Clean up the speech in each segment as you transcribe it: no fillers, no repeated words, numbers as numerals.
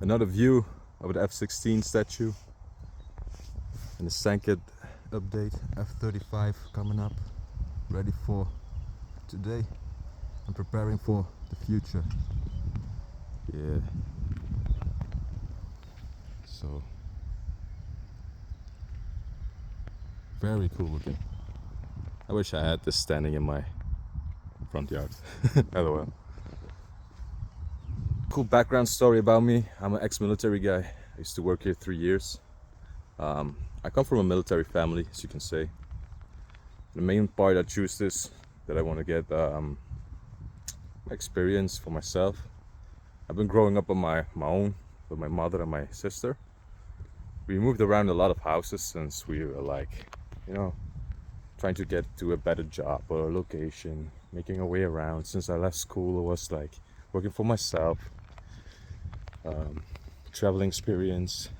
Another view of the F-16 statue and the Sankit update. F-35 coming up, ready for today. I'm preparing for the future. Yeah. So very cool looking. I wish I had this standing in my front yard. LOL. Cool background story about me. I'm an ex-military guy. I used to work here 3 years. I come from a military family, as you can say. The main part I choose this, that I want to get experience for myself. I've been growing up on my own with my mother and my sister. We moved around a lot of houses since we were like, you know, trying to get to a better job or a location, making our way around. Since I left school, it was like working for myself, traveling experience,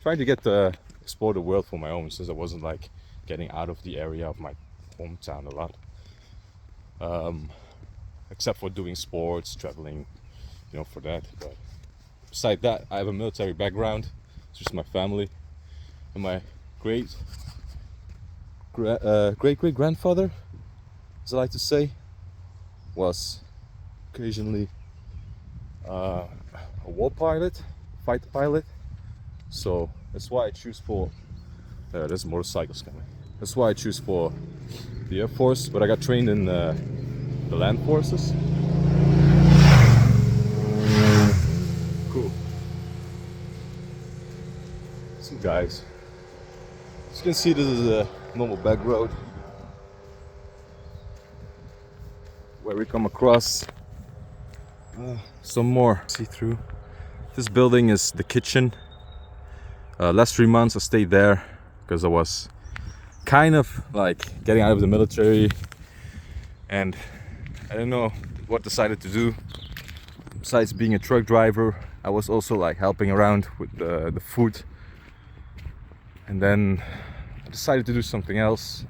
trying to get to explore the world for my own, since I wasn't like getting out of the area of my hometown a lot, except for doing sports, traveling, you know, for that. But beside that, I have a military background. It's just my family, and my great grandfather, as I like to say, was occasionally a war pilot, fighter pilot. So that's why I choose for there's motorcycles coming. That's why I choose for the Air Force, but I got trained in the land forces. Cool. Some guys. As you can see, this is a normal back road where we come across some more see-through. This building is the kitchen. Last 3 months I stayed there because I was kind of like getting out of the military, and I don't know what decided to do. Besides being a truck driver, I was also like helping around with the food, and then I decided to do something else.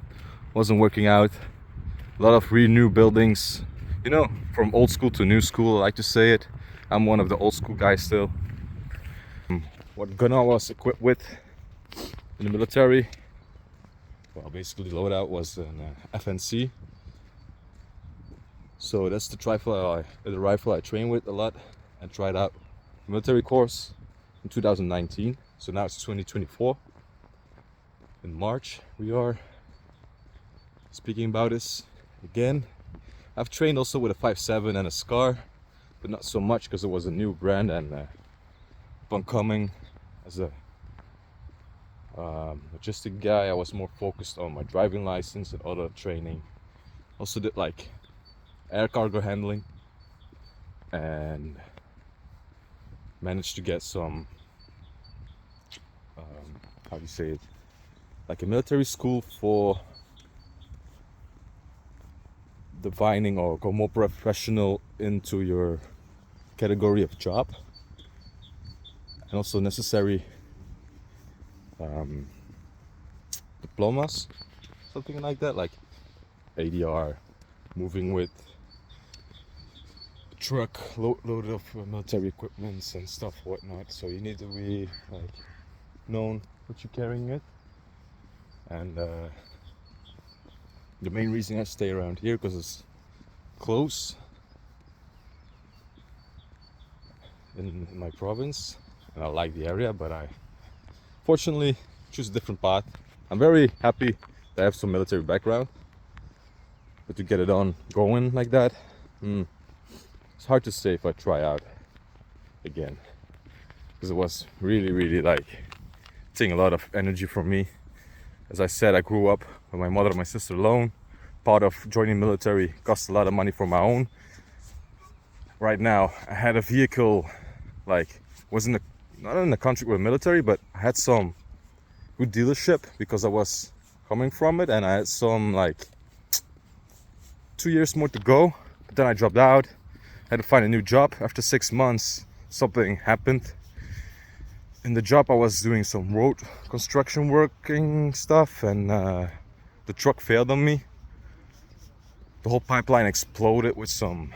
Wasn't working out. A lot of new buildings, you know, from old school to new school, I like to say it. I'm one of the old school guys still. What gun I was equipped with in the military, well, basically loadout was an FNC. So that's the rifle I trained with a lot and tried out military course in 2019. So now it's 2024. In March we are speaking about this again. I've trained also with a 5.7 and a SCAR, but not so much because it was a new brand, and upon coming as a logistic guy, I was more focused on my driving license and other training. Also did like air cargo handling, and managed to get some how do you say it, like a military school for divining or go more professional into your category of job, and also necessary diplomas, something like that, like ADR, moving with a truck loaded of military equipments and stuff whatnot. So you need to be like known what you're carrying it. And the main reason I stay around here because it's close in my province, and I like the area, but I fortunately choose a different path. I'm very happy that I have some military background, but to get it on going like that, it's hard to say if I try out again, because it was really like taking a lot of energy from me. As I said, I grew up with my mother and my sister alone. Part of joining military cost a lot of money for my own. Right now I had a vehicle, like wasn't not in the country with military, but I had some good dealership because I was coming from it, and I had some like 2 years more to go, but then I dropped out. I had to find a new job. After 6 months something happened in the job. I was doing some road construction working stuff, and the truck failed on me. The whole pipeline exploded with some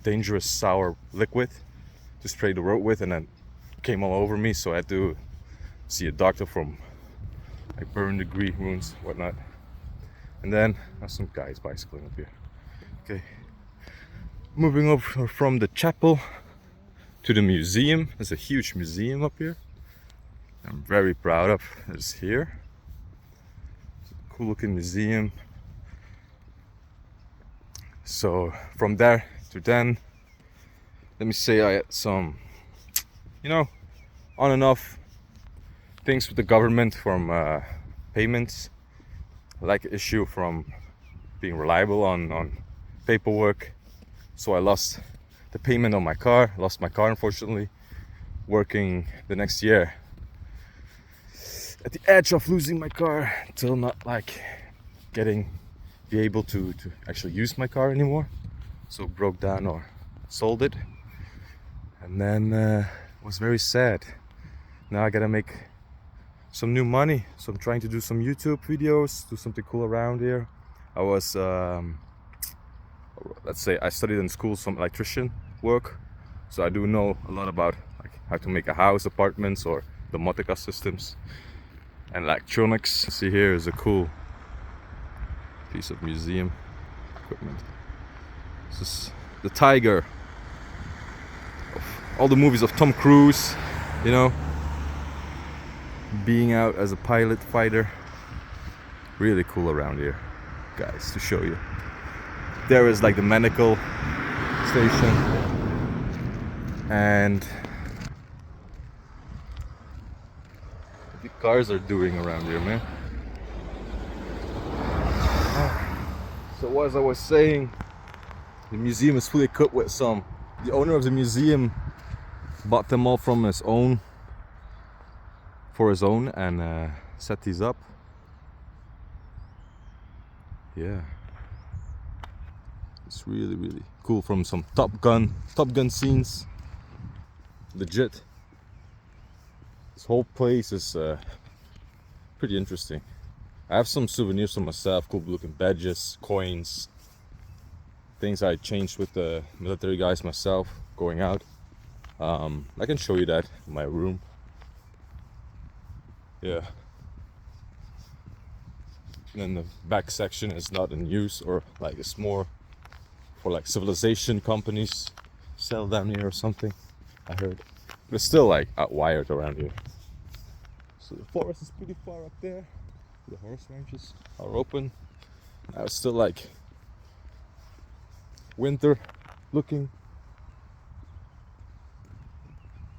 dangerous sour liquid to spray the road with, and then came all over me, so I had to see a doctor from like burn degree wounds, whatnot. And then some guys bicycling up here. Okay, moving over from the chapel to the museum. There's a huge museum up here. I'm very proud of this here. It's a cool looking museum. So from there to then, let me say I had some, you know, on and off things with the government from payments, like issue from being reliable on paperwork. So I lost the payment on my car, lost my car unfortunately, working the next year at the edge of losing my car till not like be able to actually use my car anymore. So broke down or sold it, and then it was very sad. Now I gotta make some new money, so I'm trying to do some YouTube videos, do something cool around here. I was let's say I studied in school some electrician work, so I do know a lot about like how to make a house, apartments, or the Motica systems and electronics. See, here is a cool piece of museum equipment. This is the Tiger of all the movies of Tom Cruise, you know, being out as a pilot fighter. Really cool around here, guys, to show you. There is like the medical station, and what the cars are doing around here, man. So as I was saying, the museum is fully equipped with some. The owner of the museum bought them all from his own, for his own, and set these up. Yeah, it's really cool. From some Top Gun scenes. Legit. This whole place is pretty interesting. I have some souvenirs for myself, cool looking badges, coins, things I changed with the military guys myself going out. I can show you that in my room. Yeah. And then the back section is not in use, or like it's more for like civilization companies sell down here or something, I heard. But it's still like outwired around here. So the forest is pretty far up there. The horse ranches are open. Now it's still like winter looking.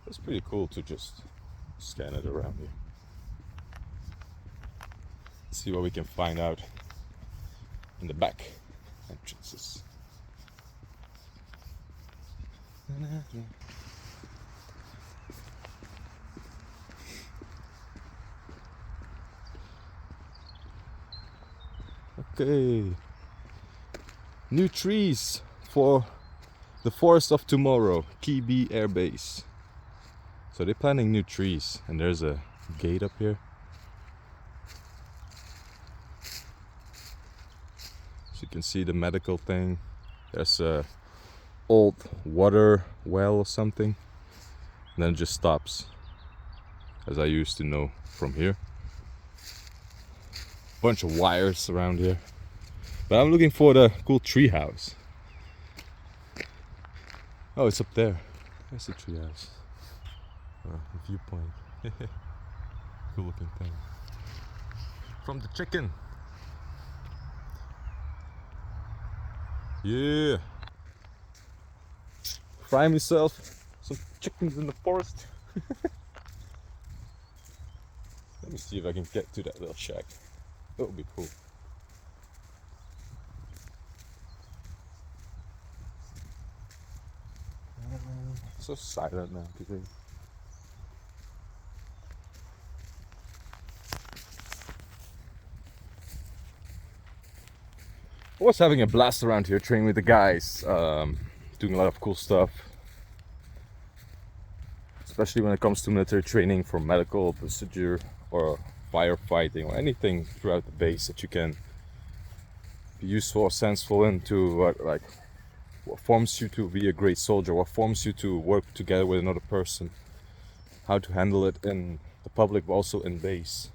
It's pretty cool to just scan it around here. See what we can find out in the back entrances. Okay, new trees for the forest of tomorrow, Key B Air Base. So they're planting new trees, and there's a gate up here. So you can see the medical thing. There's a old water well or something, and then it just stops, as I used to know from here. Bunch of wires around here, but I'm looking for the cool tree house. Oh, it's up there. There's the tree house. The viewpoint. Cool looking thing. From the chicken. Yeah. Fry myself some chickens in the forest. Let me see if I can get to that little shack. That would be cool. So silent now today. I was having a blast around here, training with the guys, doing a lot of cool stuff. Especially when it comes to military training for medical procedure or firefighting or anything throughout the base that you can be useful or senseful into, what forms you to be a great soldier, what forms you to work together with another person, how to handle it in the public, but also in base.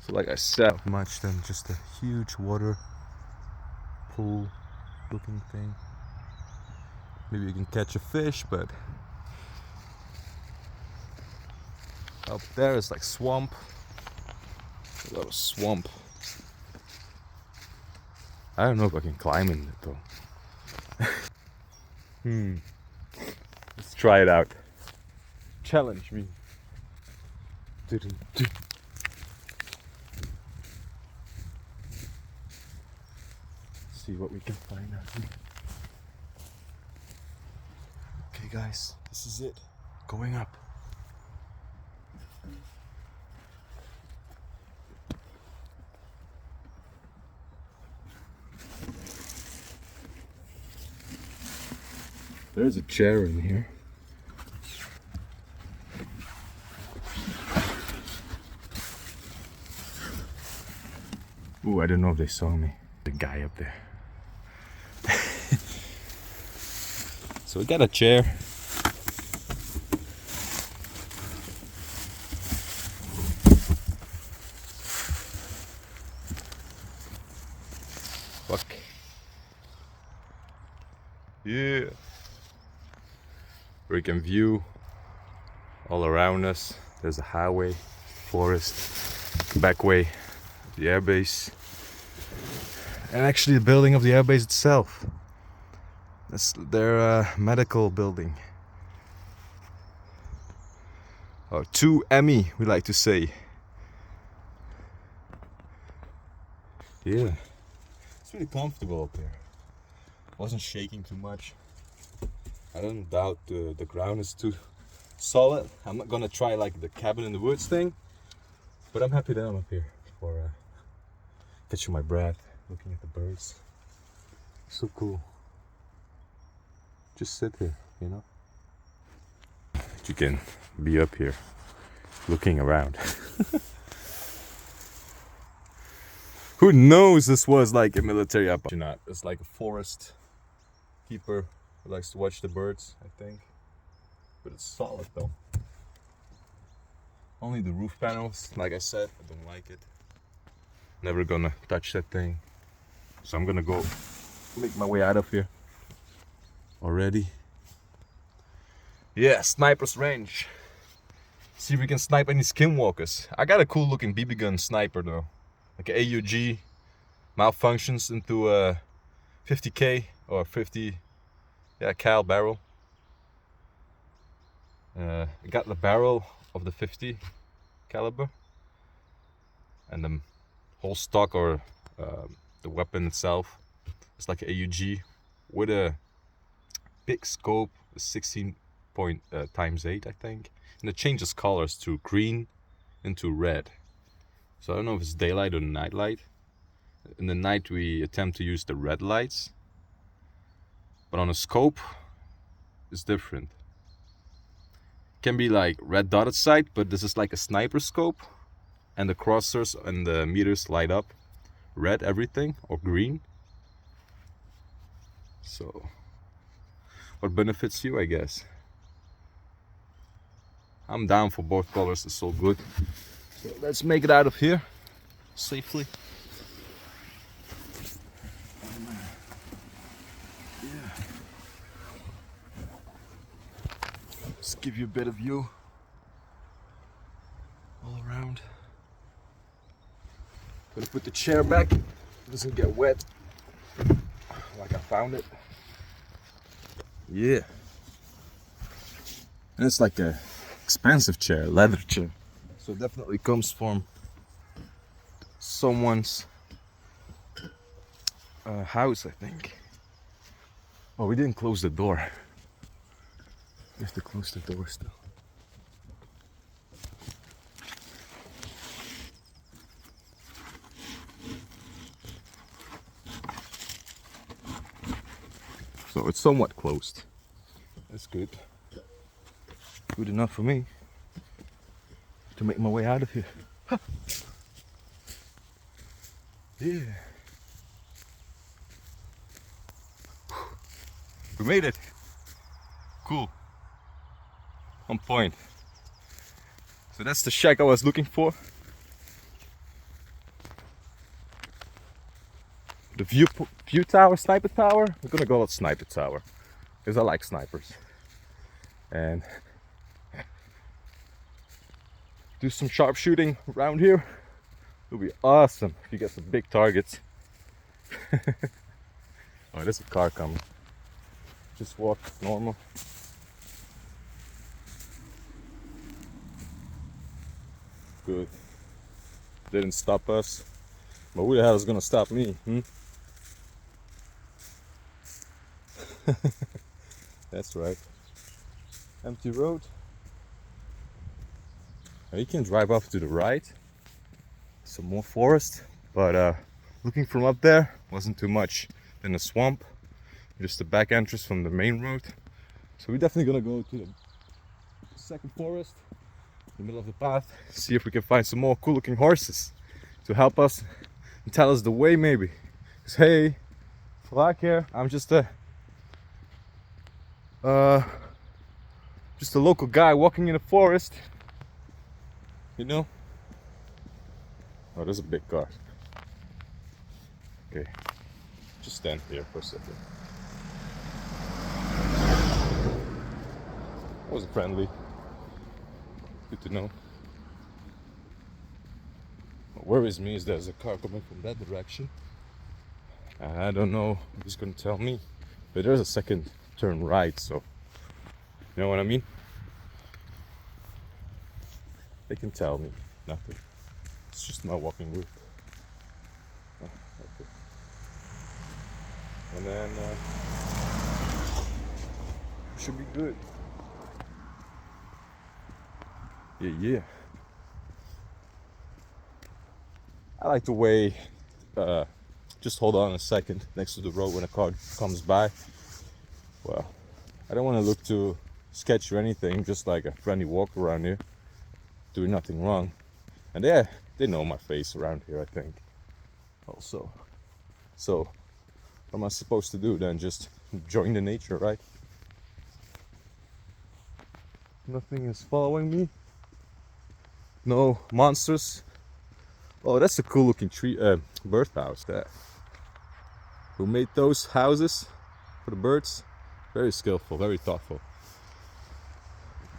So like I said, not much than just a huge water pool looking thing. Maybe you can catch a fish, but up there is like swamp. A lot of swamp. I don't know if I can climb in it though. Let's try it out. Challenge me. See what we can find out here. Okay guys, this is it. Going up. There's a chair in here. Ooh, I don't know if they saw me. The guy up there. So we got a chair. Fuck. Yeah. We can view all around us. There's a highway, forest, back way, the airbase, and actually the building of the airbase itself. That's their medical building. Or 2ME, we like to say. Yeah, it's really comfortable up here. Wasn't shaking too much. I don't doubt the ground is too solid. I'm not gonna try like the cabin in the woods thing, but I'm happy that I'm up here for catching my breath, looking at the birds. So cool. Just sit here, you know. You can be up here looking around. Who knows this was like a military up? Not. It's like a forest keeper who likes to watch the birds, I think. But it's solid though. Only the roof panels, like I said, I don't like it. Never gonna touch that thing. So I'm gonna go make my way out of here already. Yeah, sniper's range. See if we can snipe any skinwalkers. I got a cool looking BB gun sniper though. Like an AUG. Malfunctions into a 50k or 50 cal barrel. I got the barrel of the 50 caliber. And the whole stock or the weapon itself is like an AUG with a big scope, 16 times 8 I think, and it changes colors to green into red. So I don't know if it's daylight or night light. In the night we attempt to use the red lights, but on a scope it's different. It can be like red dotted sight, but this is like a sniper scope, and the crosshairs and the meters light up red everything or green. So what benefits you, I guess. I'm down for both colors, it's so good. So let's make it out of here safely. Yeah. Just give you a bit of view all around. Gonna put the chair back, it doesn't get wet like I found it. Yeah. And it's like a expensive chair, leather chair. So it definitely comes from someone's house, I think. Oh, we didn't close the door. We have to close the door still. So it's somewhat closed. That's good. Good enough for me to make my way out of here. Huh. Yeah. We made it. Cool. On point. So that's the shack I was looking for. The view tower, sniper tower. We're gonna call it sniper tower because I like snipers. And do some sharpshooting around here. It'll be awesome if you get some big targets. Oh, there's a car coming. Just walk normal. Good. Didn't stop us. But who the hell is gonna stop me? That's right. Empty road. Now you can drive off to the right. Some more forest. But looking from up there wasn't too much in a swamp. Just the back entrance from the main road. So we're definitely gonna go to the second forest, in the middle of the path, see if we can find some more cool looking horses to help us and tell us the way maybe. Cause hey, Vlak here, I'm just a local guy walking in the forest, you know. Oh, there's a big car. Okay, just stand here for a second. That was friendly. Good to know. What worries me is there's a car coming from that direction. I don't know if he's gonna tell me, but there's a second turn right, so you know what I mean? They can tell me nothing. It's just my walking route. Oh, okay. And then should be good. Yeah. I like the way, just hold on a second next to the road when a car comes by. Well, I don't want to look too sketchy or anything, just like a friendly walk around here, doing nothing wrong. And they know my face around here, I think, also. So, what am I supposed to do then? Just join the nature, right? Nothing is following me. No monsters. Oh, that's a cool looking tree, birdhouse there. Who made those houses for the birds? Very skillful, very thoughtful.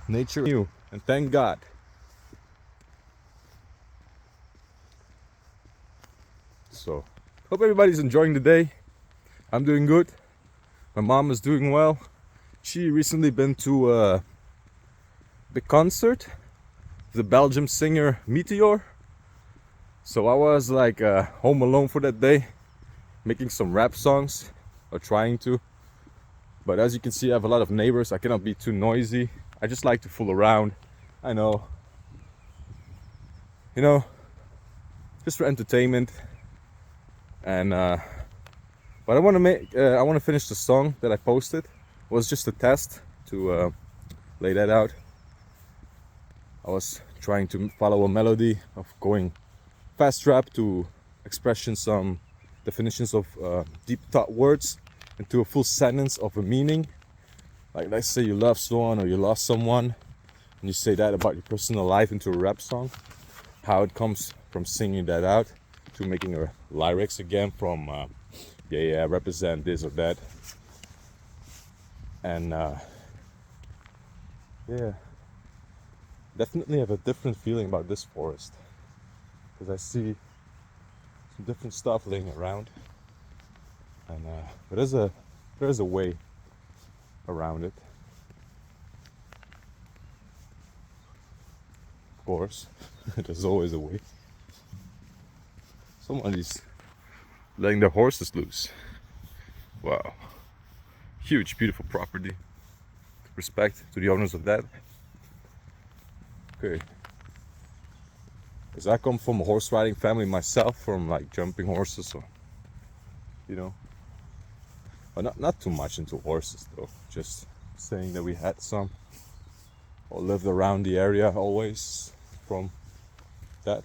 Nature new, and thank God. So, hope everybody's enjoying the day. I'm doing good. My mom is doing well. She recently been to a big concert, the Belgium singer Meteor. So I was like home alone for that day, making some rap songs, or trying to. But as you can see, I have a lot of neighbors. I cannot be too noisy. I just like to fool around. I know, you know, just for entertainment. And but I want to finish the song that I posted. It was just a test to lay that out. I was trying to follow a melody of going fast rap to expression some definitions of deep thought words into a full sentence of a meaning. Like, let's say you love someone or you lost someone, and you say that about your personal life into a rap song. How it comes from singing that out to making a lyrics again from represent this or that. And definitely have a different feeling about this forest, because I see some different stuff laying around, and but there's a way around it. Of course, there's always a way. Somebody's letting their horses loose. Wow, huge, beautiful property. Respect to the owners of that. Okay. Because I come from a horse riding family myself, from like jumping horses, or you know, but not too much into horses though. Just saying that we had some, or lived around the area always from that.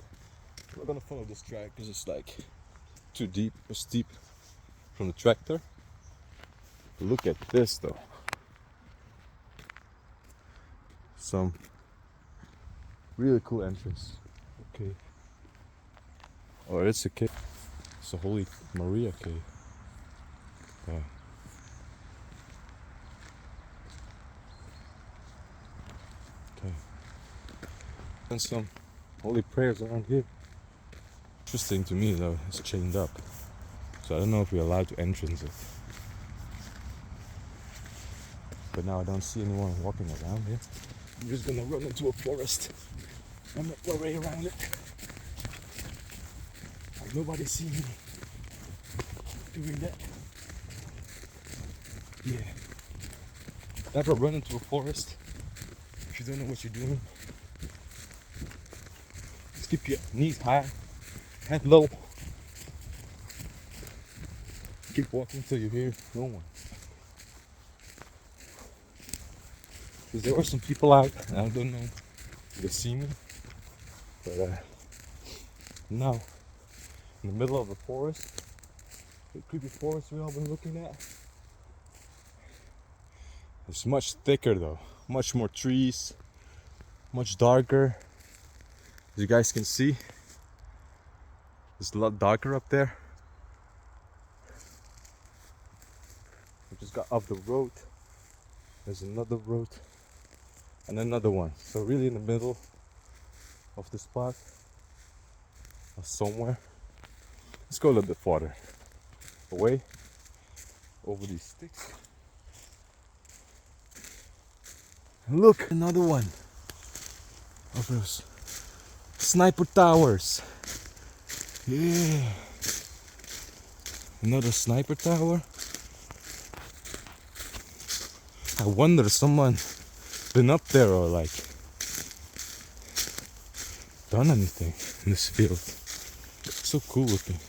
We're gonna follow this track because it's like too deep or steep from the tractor. Look at this though. some really cool entrance. Okay. Oh, it's a cave. It's a Holy Maria cave. Yeah. Okay. And some holy prayers around here. Interesting to me though, it's chained up. So I don't know if we're allowed to entrance it. But now I don't see anyone walking around here. I'm just gonna run into a forest. I'm not worried around it. Like nobody see me doing that. Yeah. Never run into a forest if you don't know what you're doing. Just keep your knees high, head low. Keep walking till you hear no one. Because there are some people out, and I don't know if they see me. But now, in the middle of the forest, the creepy forest we all been looking at. It's much thicker though, much more trees, much darker. As you guys can see, it's a lot darker up there. We just got off the road. There's another road and another one. So really in the middle of the spot or somewhere. Let's go a little bit farther away over these sticks. And look, another one of those sniper towers. Yeah, another sniper tower. I wonder if someone been up there or like done anything in this field. It's so cool looking.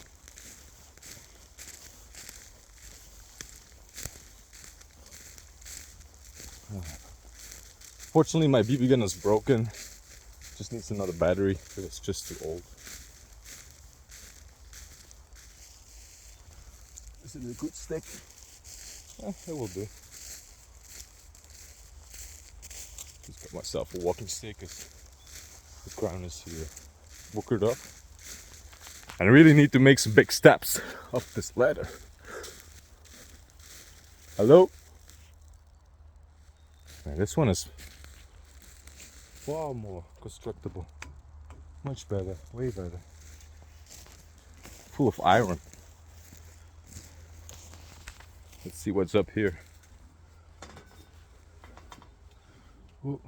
Fortunately my BB gun is broken. Just needs another battery because it's just too old. Is it a good stick? It will do. Just got myself a walking stick because the ground is here wookered up. And I really need to make some big steps up this ladder. Hello? Man, this one is far more constructible. Much better, way better. Full of iron. Let's see what's up here. Ooh.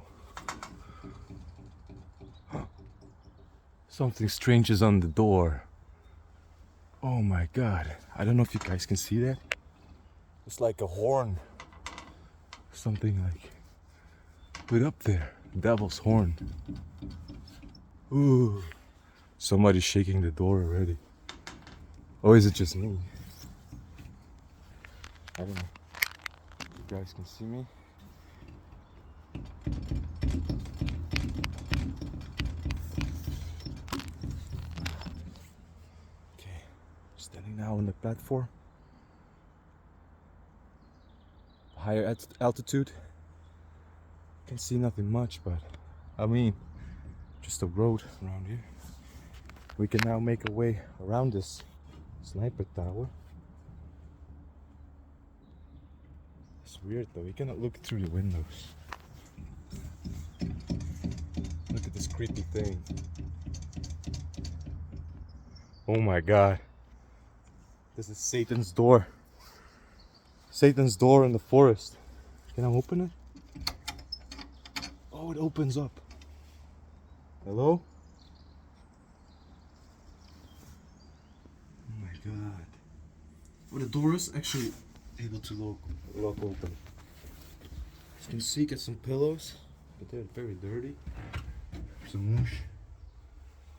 Something strange is on the door. Oh my god. I don't know if you guys can see that. It's like a horn. Something like put up there. Devil's horn. Ooh. Somebody's shaking the door already. Or is it just me? I don't know. You guys can see me. Okay, standing now on the platform. Higher altitude. Can't see nothing much, but I mean, just a road around here. We can now make our way around this sniper tower. It's weird though, you cannot look through the windows. Look at this creepy thing. Oh my god. This is Satan's door. Satan's door in the forest. Can I open it? Oh, it opens up. Hello? Oh my god. Oh, the door is actually able to lock open. As you can see, get some pillows, but they're very dirty. Some mush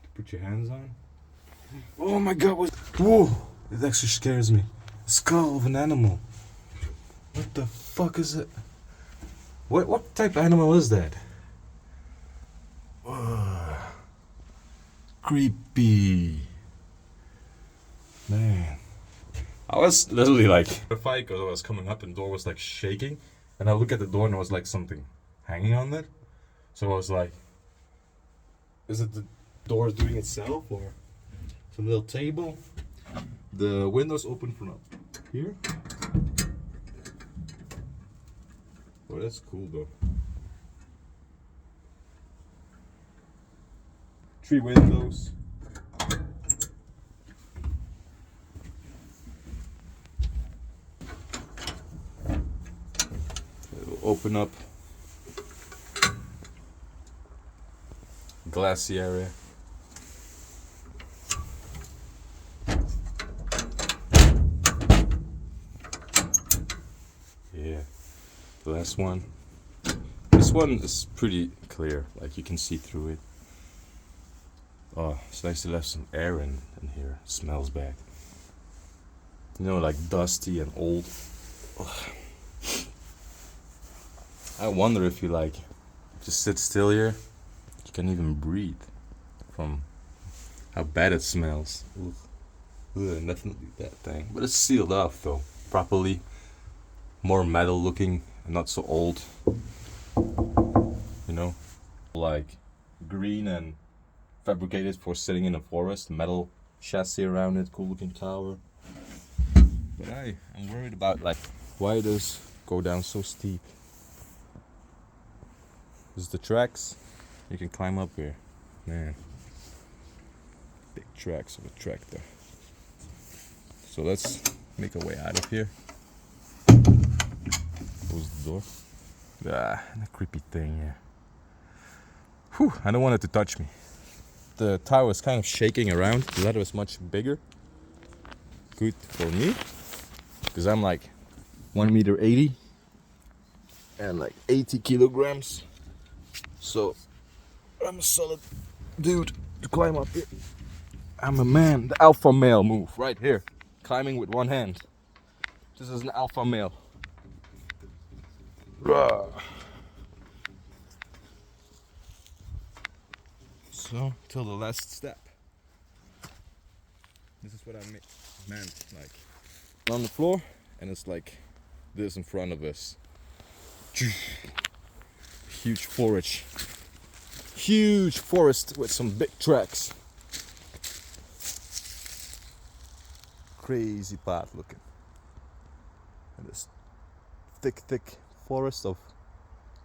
to put your hands on. Oh my god, what? Whoa! It actually scares me. The skull of an animal. What the fuck is it? What type of animal is that? Whoa. Creepy. Man. I was literally like terrified because I was coming up and the door was like shaking. And I look at the door and there was like something hanging on it. So I was like, is it the door doing itself or some little table? The windows open from up here. Oh, that's cool though. 3 windows. It'll open up. Glassy area. Yeah, the last one. This one is pretty clear, like you can see through it. Oh, it's nice to have some air in here. It smells bad. You know, like dusty and old. Ugh. I wonder if you like just sit still here, you can't even breathe from how bad it smells. Ugh. Ugh, definitely that thing. But it's sealed off though, properly. More metal looking and not so old. You know, like green and fabricated for sitting in a forest. Metal chassis around it, cool looking tower. But I'm worried about like why does go down so steep. This is the tracks. You can climb up here. Man, big tracks of a tractor. So let's make a way out of here. Close the door. Ah, a creepy thing, yeah. Whew, I don't want it to touch me. The tower is kind of shaking around. The ladder is much bigger. Good for me. Because I'm like 1.80 meters and like 80 kilograms. So I'm a solid dude to climb up here. I'm a man. The alpha male move right here. Climbing with one hand. This is an alpha male. Rah. So till the last step. This is what I meant. Like on the floor, and it's like this in front of us. Huge forest. Huge forest with some big tracks. Crazy path looking. And this thick forest of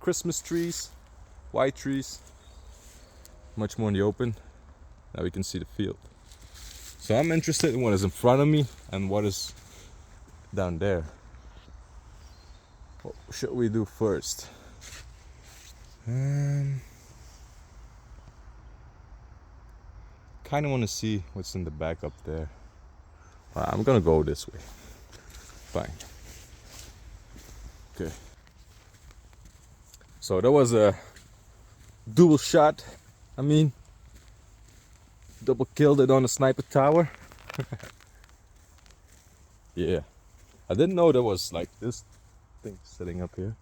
Christmas trees, white trees. Much more in the open. Now we can see the field. So I'm interested in what is in front of me and what is down there. What should we do first? Kind of want to see what's in the back up there. I'm gonna go this way. Fine. Okay. So that was a dual shot. I mean, double killed it on the sniper tower. Yeah. I didn't know there was like this thing sitting up here.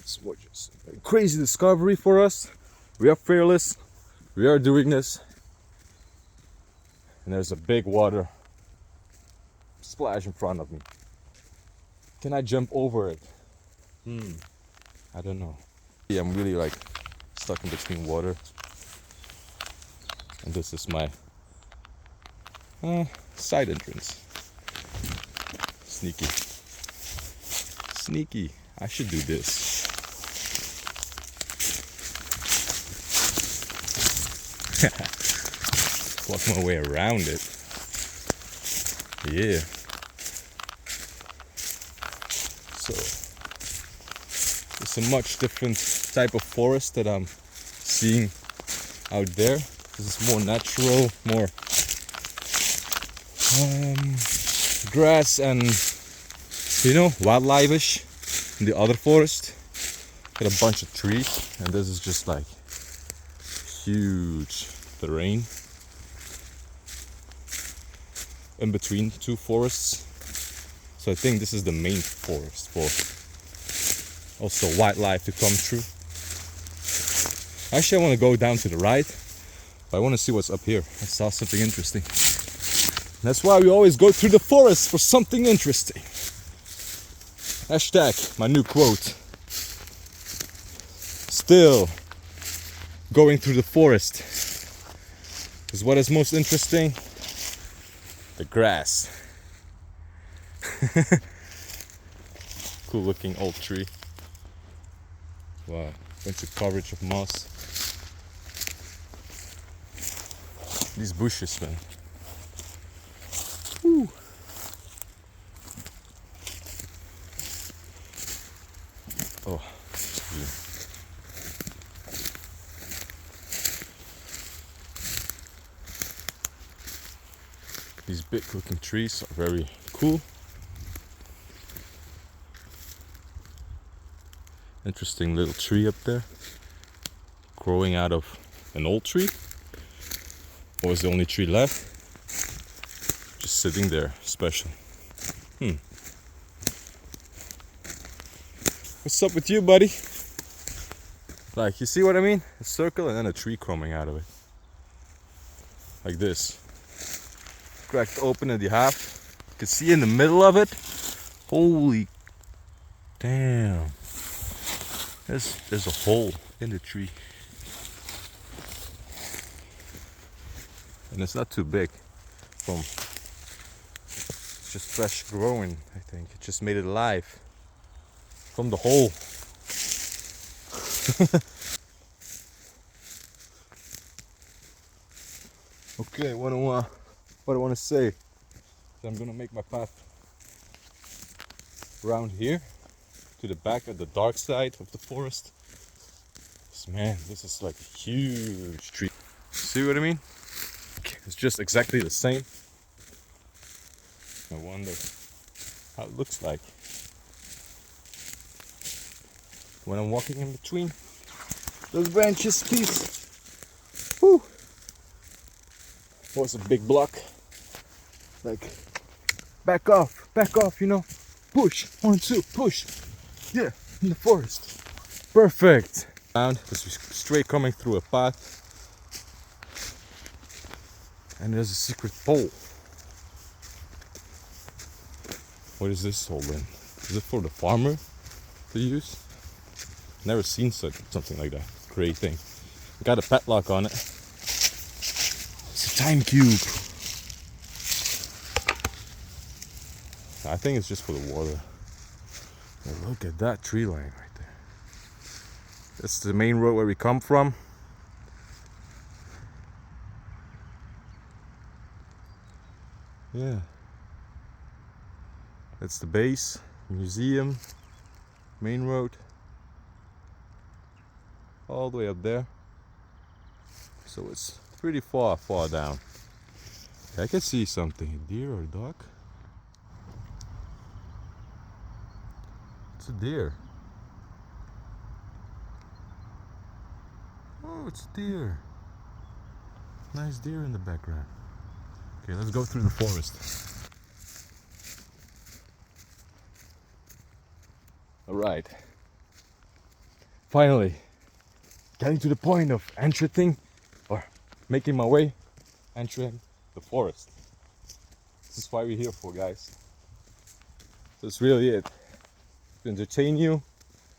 It's just a crazy discovery for us. We are fearless. We are doing this. And there's a big water splash in front of me. Can I jump over it? I don't know. Yeah, I'm really like stuck in between water. And this is my side entrance. Sneaky. Sneaky. I should do this. Walk my way around it. Yeah. So it's a much different type of forest that I'm seeing out there. This is more natural, more grass and, you know, wildlife-ish. In the other forest, got a bunch of trees, and this is just like huge terrain in between two forests. So I think this is the main forest for also wildlife to come through. Actually, I want to go down to the right, but I want to see what's up here. I saw something interesting. That's why we always go through the forest for something interesting. Hashtag my new quote. still going through the forest. Because what is most interesting? The grass. Cool looking old tree. Wow, bunch of coverage of moss. These bushes, man. Woo. Oh, these big looking trees are very cool. Interesting little tree up there, growing out of an old tree. What was the only tree left? Just sitting there, special. What's up with you, buddy? Like, you see what I mean? A circle and then a tree coming out of it. Like this. Cracked open at the half. You can see in the middle of it. Holy damn. There's a hole in the tree. And it's not too big. It's just fresh growing, I think. It just made it alive. From the hole. Okay, what I want to say is I'm gonna make my path around here to the back of the dark side of the forest. Man, this is like a huge tree. See what I mean? It's just exactly the same. I wonder how it looks like when I'm walking in between those branches. Peace. Whew. Was a big block. Like, back off, you know. Push, 1, 2, push. Yeah, in the forest. Perfect. Found this was straight coming through a path. And there's a secret hole. What is this hole in? Is it for the farmer to use? Never seen something like that. Great thing. Got a padlock on it. It's a time cube. I think it's just for the water. Now look at that tree line right there. That's the main road where we come from. Yeah. That's the base, museum, main road. All the way up there. So it's pretty far down. I can see something. A deer or a duck? It's a deer. Oh, it's a deer. Nice deer in the background. Okay, let's go through the forest. Alright. Finally, getting to the point of entering or making my way entering the forest. This is why we're here for, guys. That's really it. To entertain you,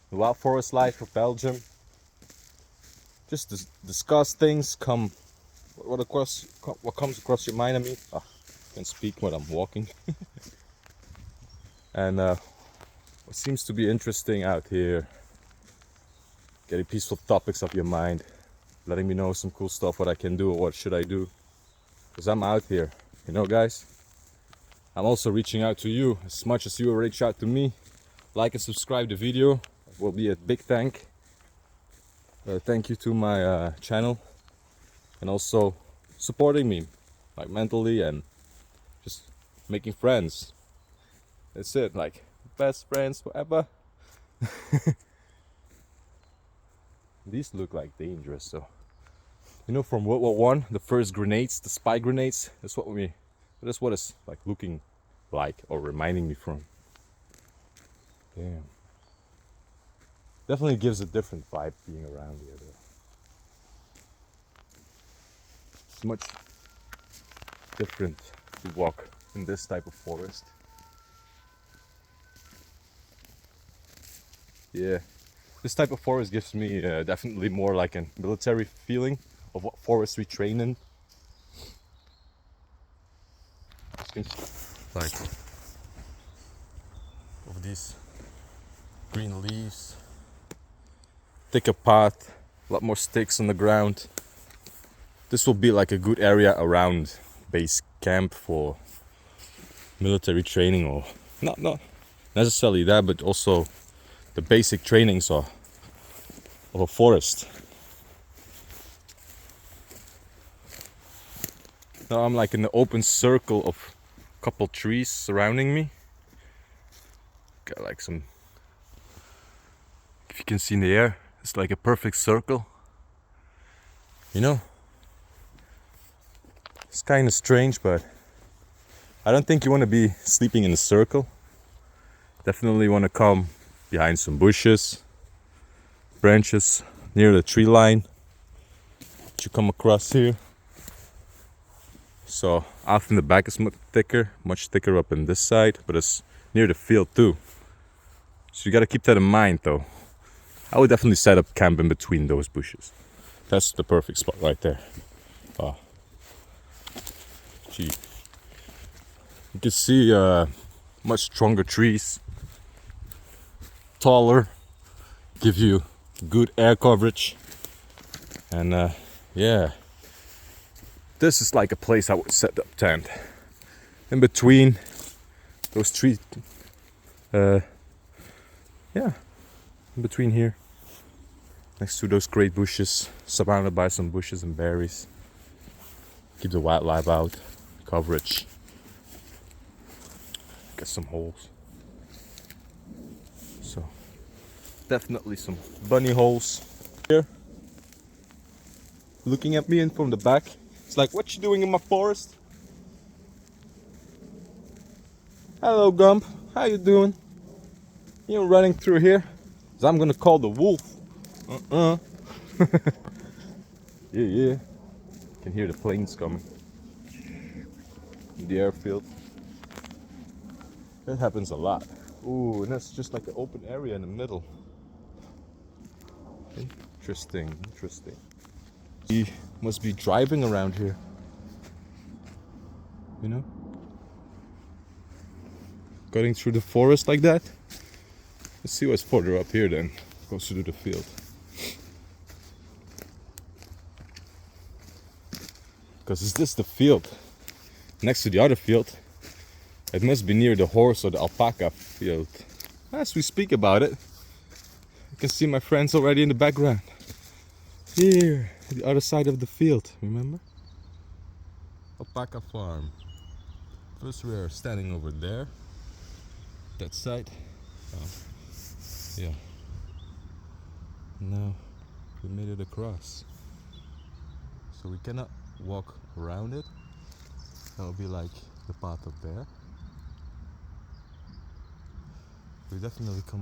the wild forest life of Belgium. Just discuss things, what comes across your mind. I mean, I can speak when I'm walking. And what seems to be interesting out here, getting peaceful topics of your mind, letting me know some cool stuff, what I can do or what should I do, because I'm out here, you know, guys. I'm also reaching out to you as much as you will reach out to me. Like and subscribe the video. It will be a big thank you to my channel, and also supporting me like mentally and just making friends. That's it, like best friends forever. These look like dangerous, so you know, from World War I, the first grenades, the spy grenades, that's what it's like looking like or reminding me from. Damn. Definitely gives a different vibe being around here though. It's much different to walk in this type of forest. Yeah. This type of forest gives me definitely more like a military feeling of what forest we train in. Like of these green leaves, thicker path, a lot more sticks on the ground. This will be like a good area around base camp for military training, or not necessarily that, but also the basic trainings of a forest. Now I'm like in the open circle of a couple trees surrounding me. Got like some, if you can see in the air, it's like a perfect circle. You know, it's kind of strange, but I don't think you want to be sleeping in a circle. Definitely want to come behind some bushes, branches, near the tree line that you come across here. So off in the back is much thicker up in this side, but it's near the field too. So you gotta keep that in mind though. I would definitely set up camp in between those bushes. That's the perfect spot right there. Oh. Gee. You can see much stronger trees, taller, give you good air coverage, and yeah, this is like a place I would set up tent in between those trees. Yeah, in between here, next to those great bushes, surrounded by some bushes and berries. Keep the wildlife out, coverage. Get some holes. So definitely some bunny holes here. Looking at me in from the back. It's like, what you doing in my forest? Hello, Gump. How you doing? You running through here? 'Cause I'm gonna call the wolf. Yeah. Can hear the planes coming. In the airfield. That happens a lot. Ooh, and that's just like an open area in the middle. Interesting. He must be driving around here. You know? Cutting through the forest like that. Let's see what's further up here then. Goes through the field. Because is this the field next to the other field? It must be near the horse or the alpaca field. As we speak about it, you can see my friends already in the background. Here, the other side of the field, remember? Alpaca farm. First we are standing over there. That side. Yeah. Now we made it across. So we cannot walk around it. That will be like the path up there. We definitely can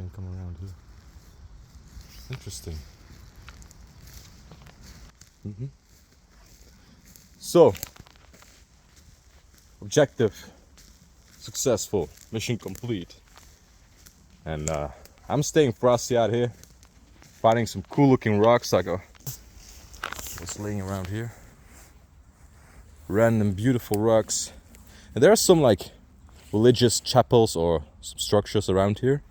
come around here. Interesting. So, objective successful, mission complete. And I'm staying frosty out here, finding some cool looking rocks like what's laying around here. Random beautiful rocks. And there are some like religious chapels or some structures around here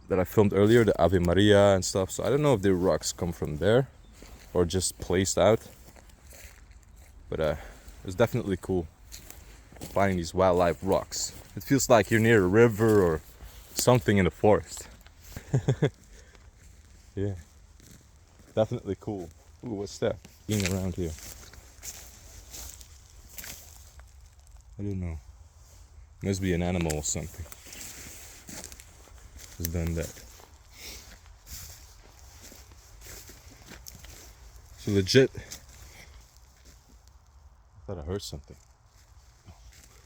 that I filmed earlier, the Ave Maria and stuff. So I don't know if the rocks come from there or just placed out. But it's definitely cool finding these wildlife rocks. It feels like you're near a river or something in the forest. Yeah, definitely cool. Ooh, what's that? Being around here. I don't know. Must be an animal or something. Has done that. So legit. I thought I heard something.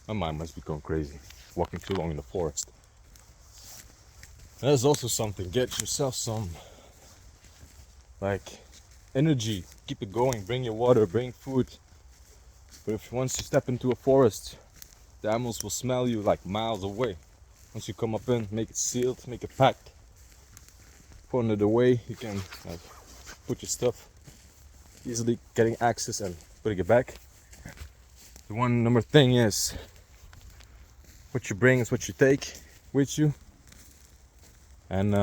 My mind must be going crazy. Walking too long in the forest. There's also something. Get yourself some like energy. Keep it going. Bring your water. Bring food. But if once you step into a forest, the animals will smell you like miles away. Once you come up in, make it sealed, make it packed. put under the way. You can like put your stuff easily, getting access and putting it back. The one number thing is what you bring is what you take with you, and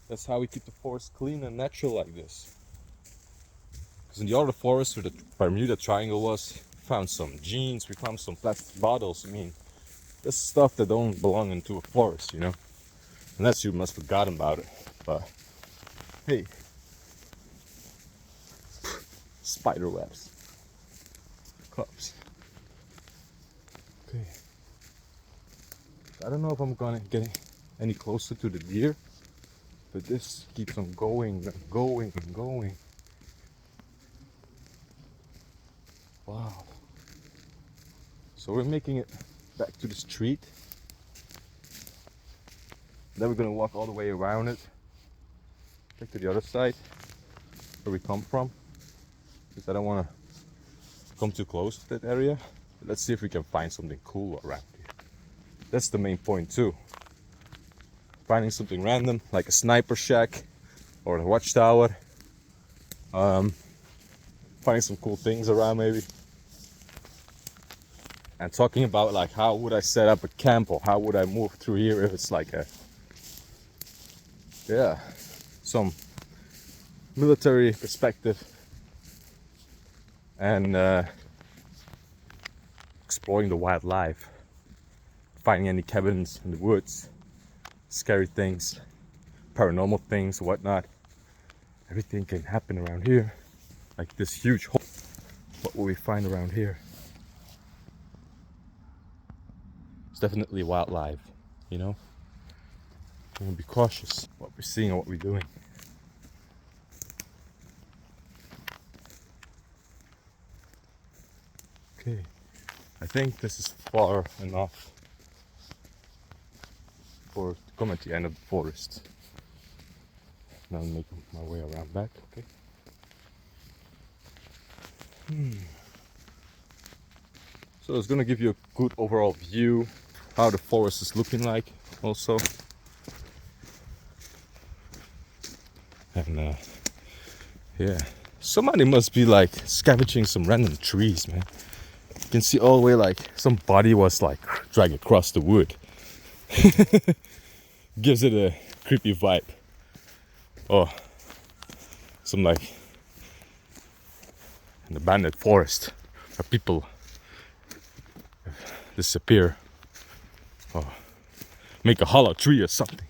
that's how we keep the forest clean and natural like this. Because in the other forest where the Bermuda Triangle was, we found some jeans, we found some plastic bottles. I mean, this stuff that don't belong into a forest, you know, unless you must have forgotten about it. But hey, spider webs, clubs. Okay, I don't know if I'm gonna get any closer to the deer, but this keeps on going and going and going. Wow. So we're making it back to the street. Then we're gonna walk all the way around it, back to the other side where we come from, because I don't want to come too close to that area. But let's see if we can find something cool around here. That's the main point too. Finding something random like a sniper shack or a watchtower. Finding some cool things around maybe. And talking about like how would I set up a camp, or how would I move through here if it's like a, yeah, some military perspective, and exploring the wildlife, finding any cabins in the woods, scary things, paranormal things, whatnot. Everything can happen around here. Like this huge hole. What will we find around here? It's definitely wildlife, you know? We want to be cautious what we're seeing and what we're doing. Okay, I think this is far enough to come at the end of the forest. Now I'm making my way around back, okay? So it's gonna give you a good overall view how the forest is looking like also. And yeah, somebody must be like scavenging some random trees, man. You can see all the way like some body was like dragged across the wood. Gives it a creepy vibe. Oh, some like an abandoned forest where people disappear. Oh, make a hollow tree or something.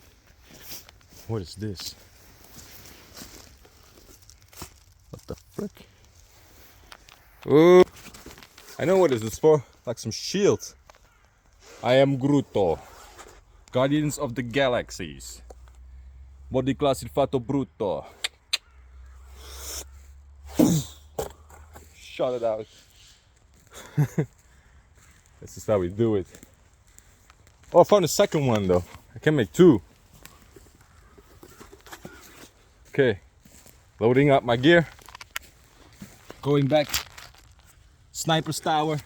What is this? What the frick? Oh, I know what this is for. Like some shield. I am Gruto, Guardians of the Galaxies. Body class il fatto brutto. Shut it out. This is how we do it. Oh, I found a second one though. I can make two. Okay, loading up my gear. Going back. Sniper's tower.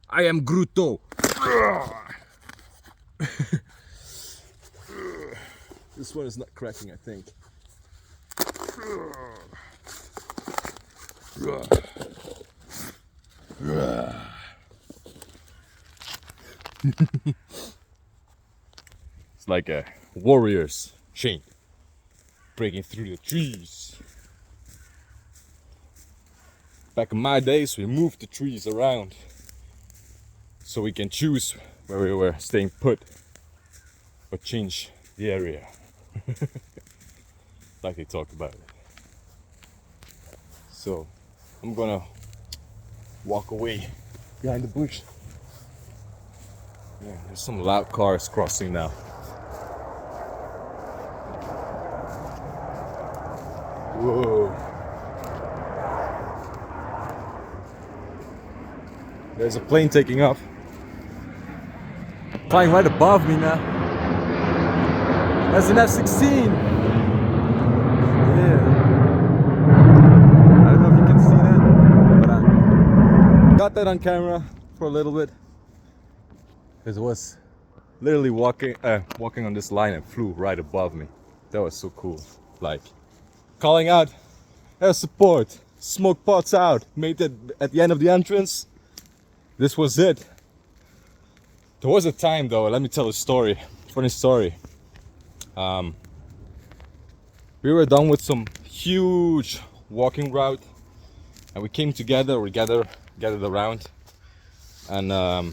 I am Gruto. This one is not cracking, I think. It's like a warrior's chain breaking through the trees. Back in my days, we moved the trees around so we can choose where we were staying put or change the area. Like they talked about it. So I'm gonna walk away behind the bush. Yeah, there's some loud cars crossing now. Whoa. There's a plane taking off. Flying right above me now. That's an F-16. Yeah. I don't know if you can see that, but got that on camera for a little bit because it was literally walking on this line and flew right above me. That was so cool. Like calling out air support, smoke pots out, made it at the end of the entrance. This was it. There was a time though, let me tell a story, funny story. We were done with some huge walking route and we came together, we gathered around, and how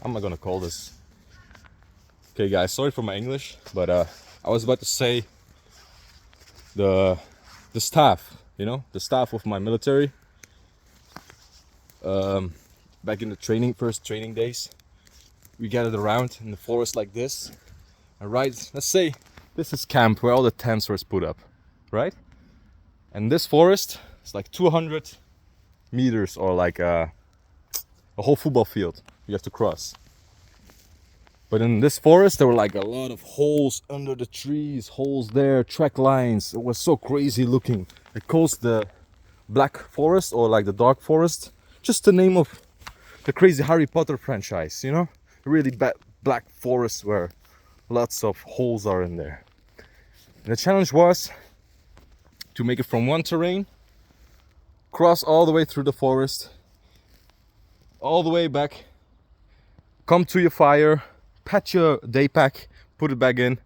am I gonna call this? Okay guys, sorry for my English, but I was about to say the staff, you know, the staff of my military, back in the first training days, we gathered around in the forest like this, and let's say this is camp where all the tents were put up, right? And this forest is like 200 meters, or like a whole football field you have to cross. But in this forest there were like a lot of holes under the trees, holes there, track lines. It was so crazy looking. It calls the Black Forest, or like the Dark Forest, just the name of the crazy Harry Potter franchise, you know? A really black forest where lots of holes are in there. And the challenge was to make it from one terrain, cross all the way through the forest, all the way back, come to your fire, patch your day pack, put it back in.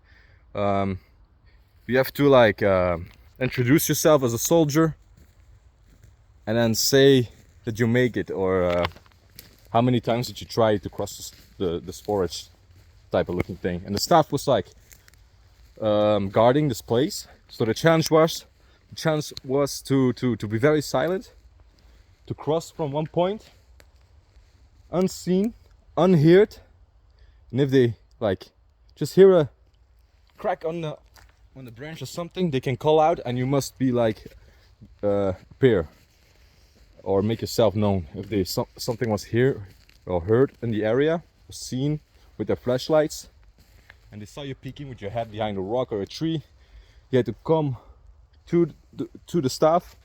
You have to like introduce yourself as a soldier and then say that you make it, or how many times did you try to cross this forest type of looking thing. And the staff was like guarding this place. So the challenge was to be very silent, to cross from one point unseen, unheard, and if they like just hear a crack on the branch or something, they can call out, and you must be like appear or make yourself known. If something was here or heard in the area, or seen with their flashlights, and they saw you peeking with your head behind a rock or a tree, you had to come to the staff,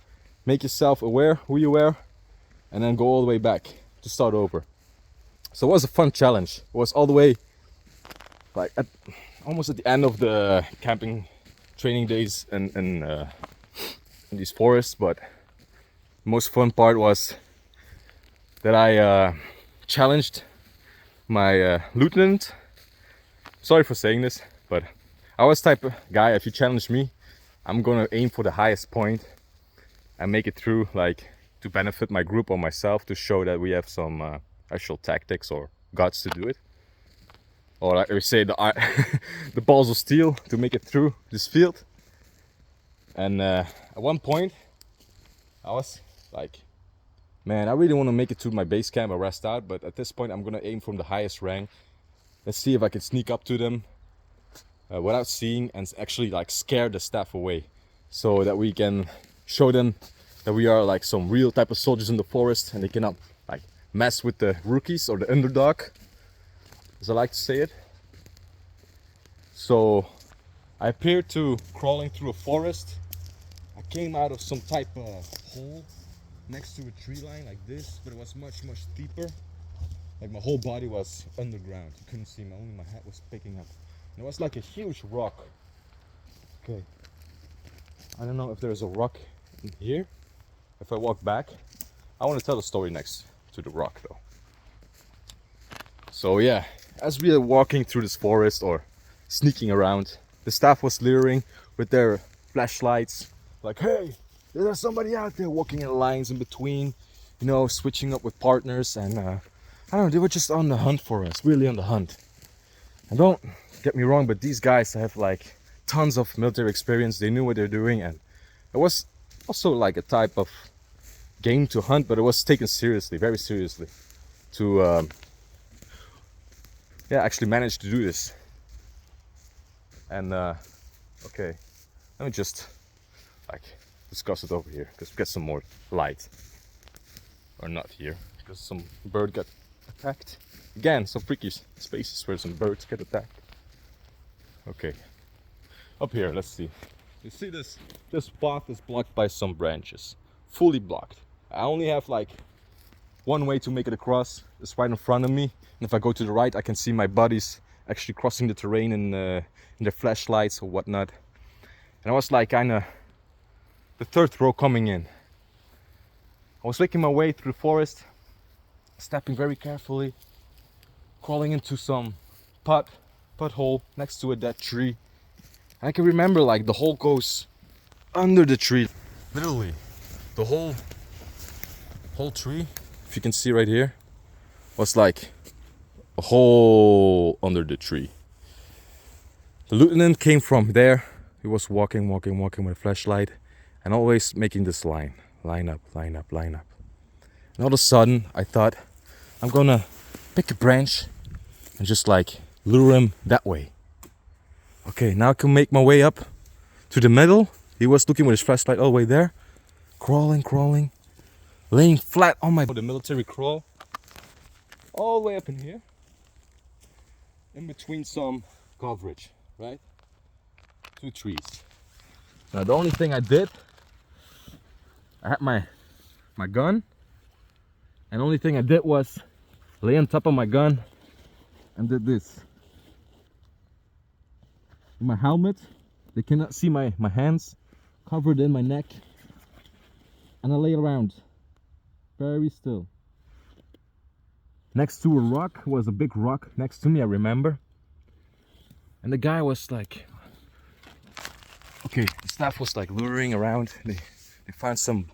make yourself aware who you were, and then go all the way back to start over. So it was a fun challenge. It was all the way like almost at the end of the camping training days in these forests, but the most fun part was that I challenged my lieutenant. Sorry for saying this, but I was type of guy, if you challenge me, I'm gonna aim for the highest point and make it through, like to benefit my group or myself, to show that we have some actual tactics or guts to do it, or like we say, the balls of steel to make it through this field. And at one point I was like, man, I really want to make it to my base camp or rest out, but at this point I'm gonna aim from the highest rank. Let's see if I can sneak up to them without seeing, and actually like scare the staff away, so that we can show them that we are like some real type of soldiers in the forest, and they cannot like mess with the rookies or the underdog, as I like to say it. So I appeared to crawling through a forest. I came out of some type of hole next to a tree line like this, but it was much deeper. Like my whole body was underground. You couldn't see me, only my head was picking up. And it was like a huge rock. Okay, I don't know if there's a rock in here. If I walk back, I want to tell the story next to the rock though. So yeah, as we are walking through this forest or sneaking around, the staff was leering with their flashlights, like, hey, there's somebody out there, walking in lines in between, you know, switching up with partners. And I don't know, they were just on the hunt for us, really on the hunt. And don't get me wrong, but these guys have like tons of military experience. They knew what they're doing, and it was also like a type of game to hunt, but it was taken seriously, very seriously, to yeah, actually manage to do this. And okay, let me just like discuss it over here, because we get some more light. Or not here, because some bird got attacked. Again, some freaky spaces where some birds get attacked. Okay, up here, let's see. You see this path is blocked by some branches, fully blocked. I only have like one way to make it across is right in front of me, and if I go to the right I can see my buddies actually crossing the terrain in their flashlights or whatnot. And I was like kinda the third row coming in. I was making my way through the forest, stepping very carefully, crawling into some pothole next to a dead tree. And I can remember like the hole goes under the tree. Literally, the whole tree, if you can see right here, was like a hole under the tree. The lieutenant came from there. He was walking with a flashlight and always making this line up. And all of a sudden I thought, I'm gonna pick a branch and just like lure him that way. Okay, now I can make my way up to the middle. He was looking with his flashlight all the way there. Crawling, laying flat on my... The military crawl all the way up in here. In between some coverage, right? 2 trees. Now the only thing I did, I had my gun. And the only thing I did was lay on top of my gun and did this. My helmet, they cannot see my hands, covered in my neck. And I lay around, very still. Next to a rock, was a big rock next to me, I remember. And the guy was like, okay, the staff was like luring around. They found some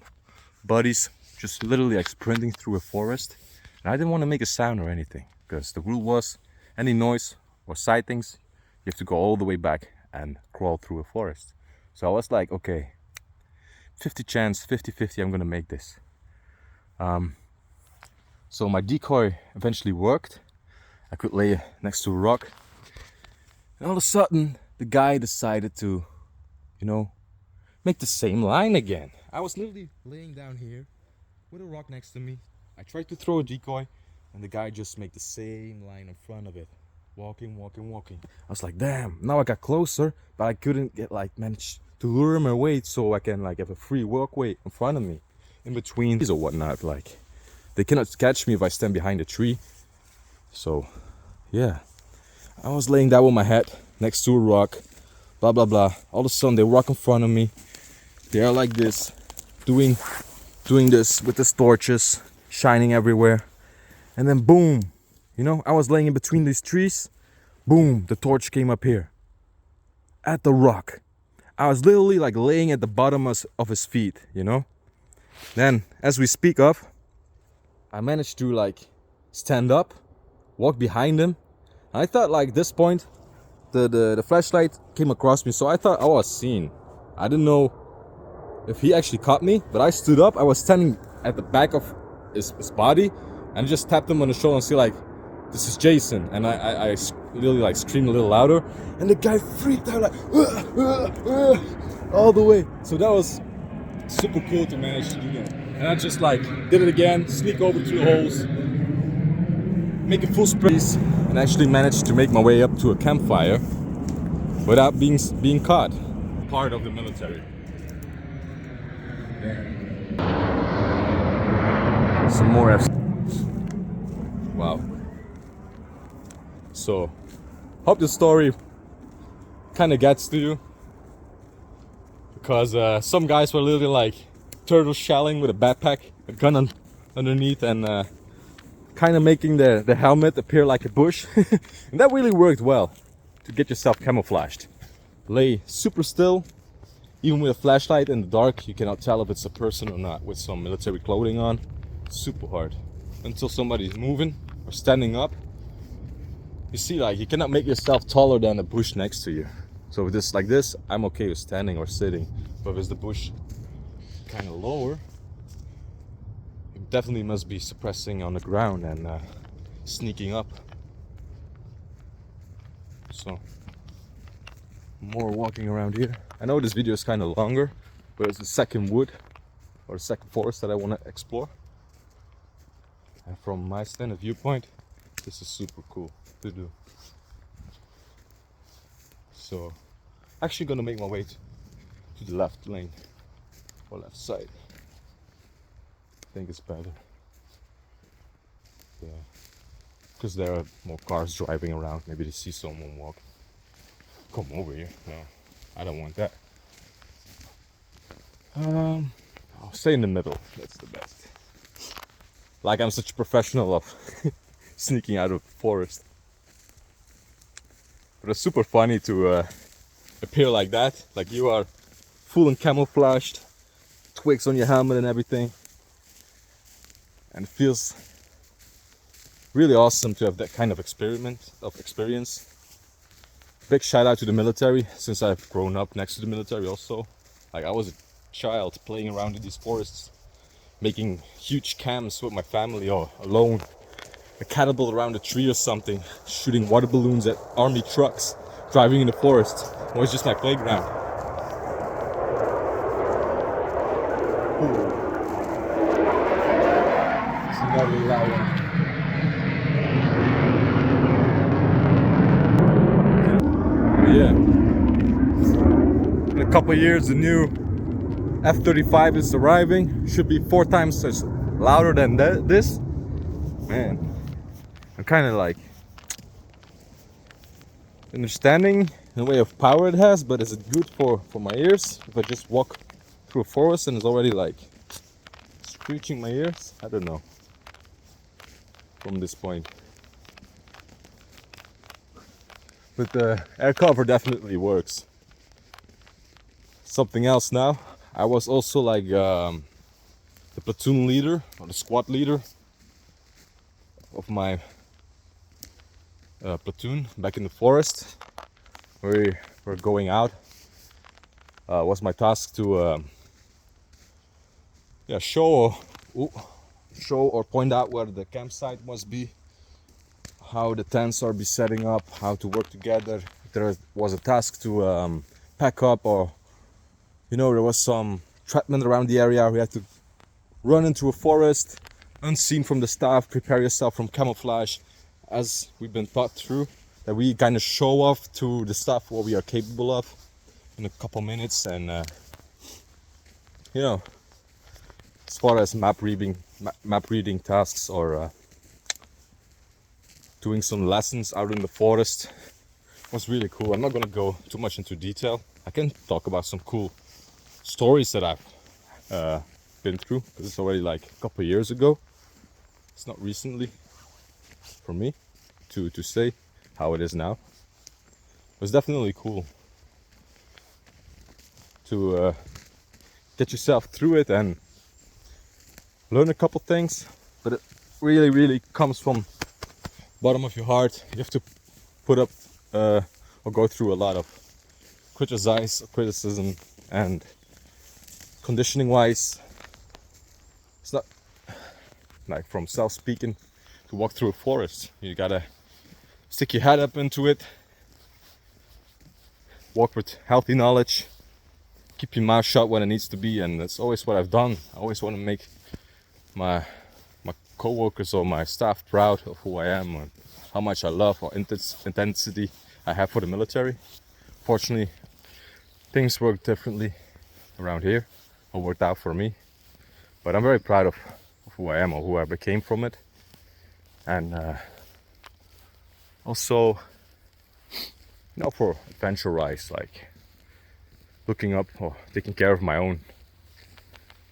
buddies just literally like sprinting through a forest. And I didn't want to make a sound or anything, because the rule was any noise or sightings, you have to go all the way back and crawl through a forest. So I was like, okay, 50 chance, 50-50, I'm gonna make this. So my decoy eventually worked. I could lay next to a rock. And all of a sudden, the guy decided to, you know, make the same line again. I was literally laying down here with a rock next to me. I tried to throw a decoy, and the guy just made the same line in front of it. Walking. I was like, damn, now I got closer, but I couldn't get manage to lure him away so I can have a free walkway in front of me. In between trees or whatnot, they cannot catch me if I stand behind a tree. So, yeah. I was laying down with my head next to a rock, blah, blah, blah. All of a sudden, they walk in front of me. They are like this, doing this with the torches, shining everywhere. And then boom, I was laying in between these trees. Boom, the torch came up here at the rock. I was literally laying at the bottom of his feet, Then, as we speak of, I managed to stand up, walk behind him. I thought this point, the flashlight came across me, so I thought I was seen. I didn't know if he actually caught me, but I stood up. I was standing at the back of his body, and I just tapped him on the shoulder and see this is Jason. And I really screamed a little louder, and the guy freaked out all the way. So that was super cool to manage to do that. And I just did it again, sneak over through the holes, make a full sprint, and actually managed to make my way up to a campfire without being caught. Part of the military. Some more F's. Wow. So, hope the story kind of gets to you, because some guys were literally turtle shelling with a backpack, a gun underneath, and kind of making the helmet appear like a bush. And that really worked well to get yourself camouflaged. Lay super still, even with a flashlight in the dark. You cannot tell if it's a person or not with some military clothing on. Super hard until somebody's moving or standing up. You see, you cannot make yourself taller than the bush next to you. So with this this, I'm okay with standing or sitting. But with the bush kind of lower, you definitely must be suppressing on the ground and sneaking up. So more walking around here. I know this video is kind of longer, but it's the second wood or the second forest that I want to explore. And from my standard viewpoint, this is super cool to do. So, actually gonna make my way to the left lane or left side. I think it's better. because there are more cars driving around. Maybe they see someone walking. Come over here. No, I don't want that. I'll stay in the middle. That's the best. Like I'm such a professional of sneaking out of the forest. But it's super funny to appear like that. Like you are full and camouflaged, twigs on your helmet and everything. And it feels really awesome to have that kind of experience. Big shout out to the military, since I've grown up next to the military also. Like I was a child playing around in these forests, making huge camps with my family or alone, a catapult around a tree or something, shooting water balloons at army trucks, driving in the forest. It was just my playground. Ooh. It's not really loud one. Yeah. In a couple of years, the new F-35 is arriving. Should be 4 times as louder than this. Man, I'm kind of like understanding the way of power it has, but is it good for my ears? If I just walk through a forest and it's already like screeching my ears, I don't know. From this point, but the air cover definitely works. Something else now. I was also like the platoon leader or the squad leader of my platoon back in the forest. We were going out. Was my task to show or point out where the campsite must be, how the tents are be setting up, how to work together. There was a task to pack up, or there was some treatment around the area. We had to run into a forest unseen from the staff, prepare yourself from camouflage, as we've been taught through, that we kind of show off to the staff what we are capable of in a couple minutes. And as far as map reading tasks, or doing some lessons out in the forest, was really cool. I'm not gonna go too much into detail. I can talk about some cool stories that I've been through, because it's already like a couple of years ago. It's not recently for me to say how it is now. It was definitely cool to get yourself through it and learn a couple things, but it really comes from bottom of your heart. You have to put up or go through a lot of criticism, and conditioning wise, it's not like from self-speaking to walk through a forest. You gotta stick your head up into it, walk with healthy knowledge, keep your mouth shut when it needs to be, and that's always what I've done. I always want to make my co-workers or my staff proud of who I am and how much I love or intensity I have for the military. Fortunately, things work differently around here, or worked out for me, but I'm very proud of who I am or who I became from it. And also, for adventure-wise, like looking up or taking care of my own,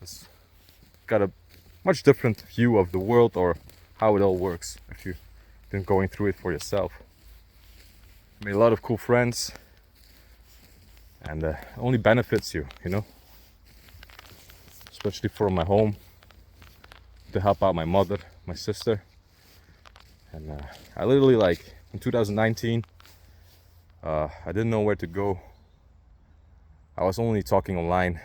it's got a much different view of the world or how it all works if you've been going through it for yourself. Made a lot of cool friends, and it only benefits you, especially from my home, to help out my mother, my sister. And I literally, like in 2019, I didn't know where to go. I was only talking online.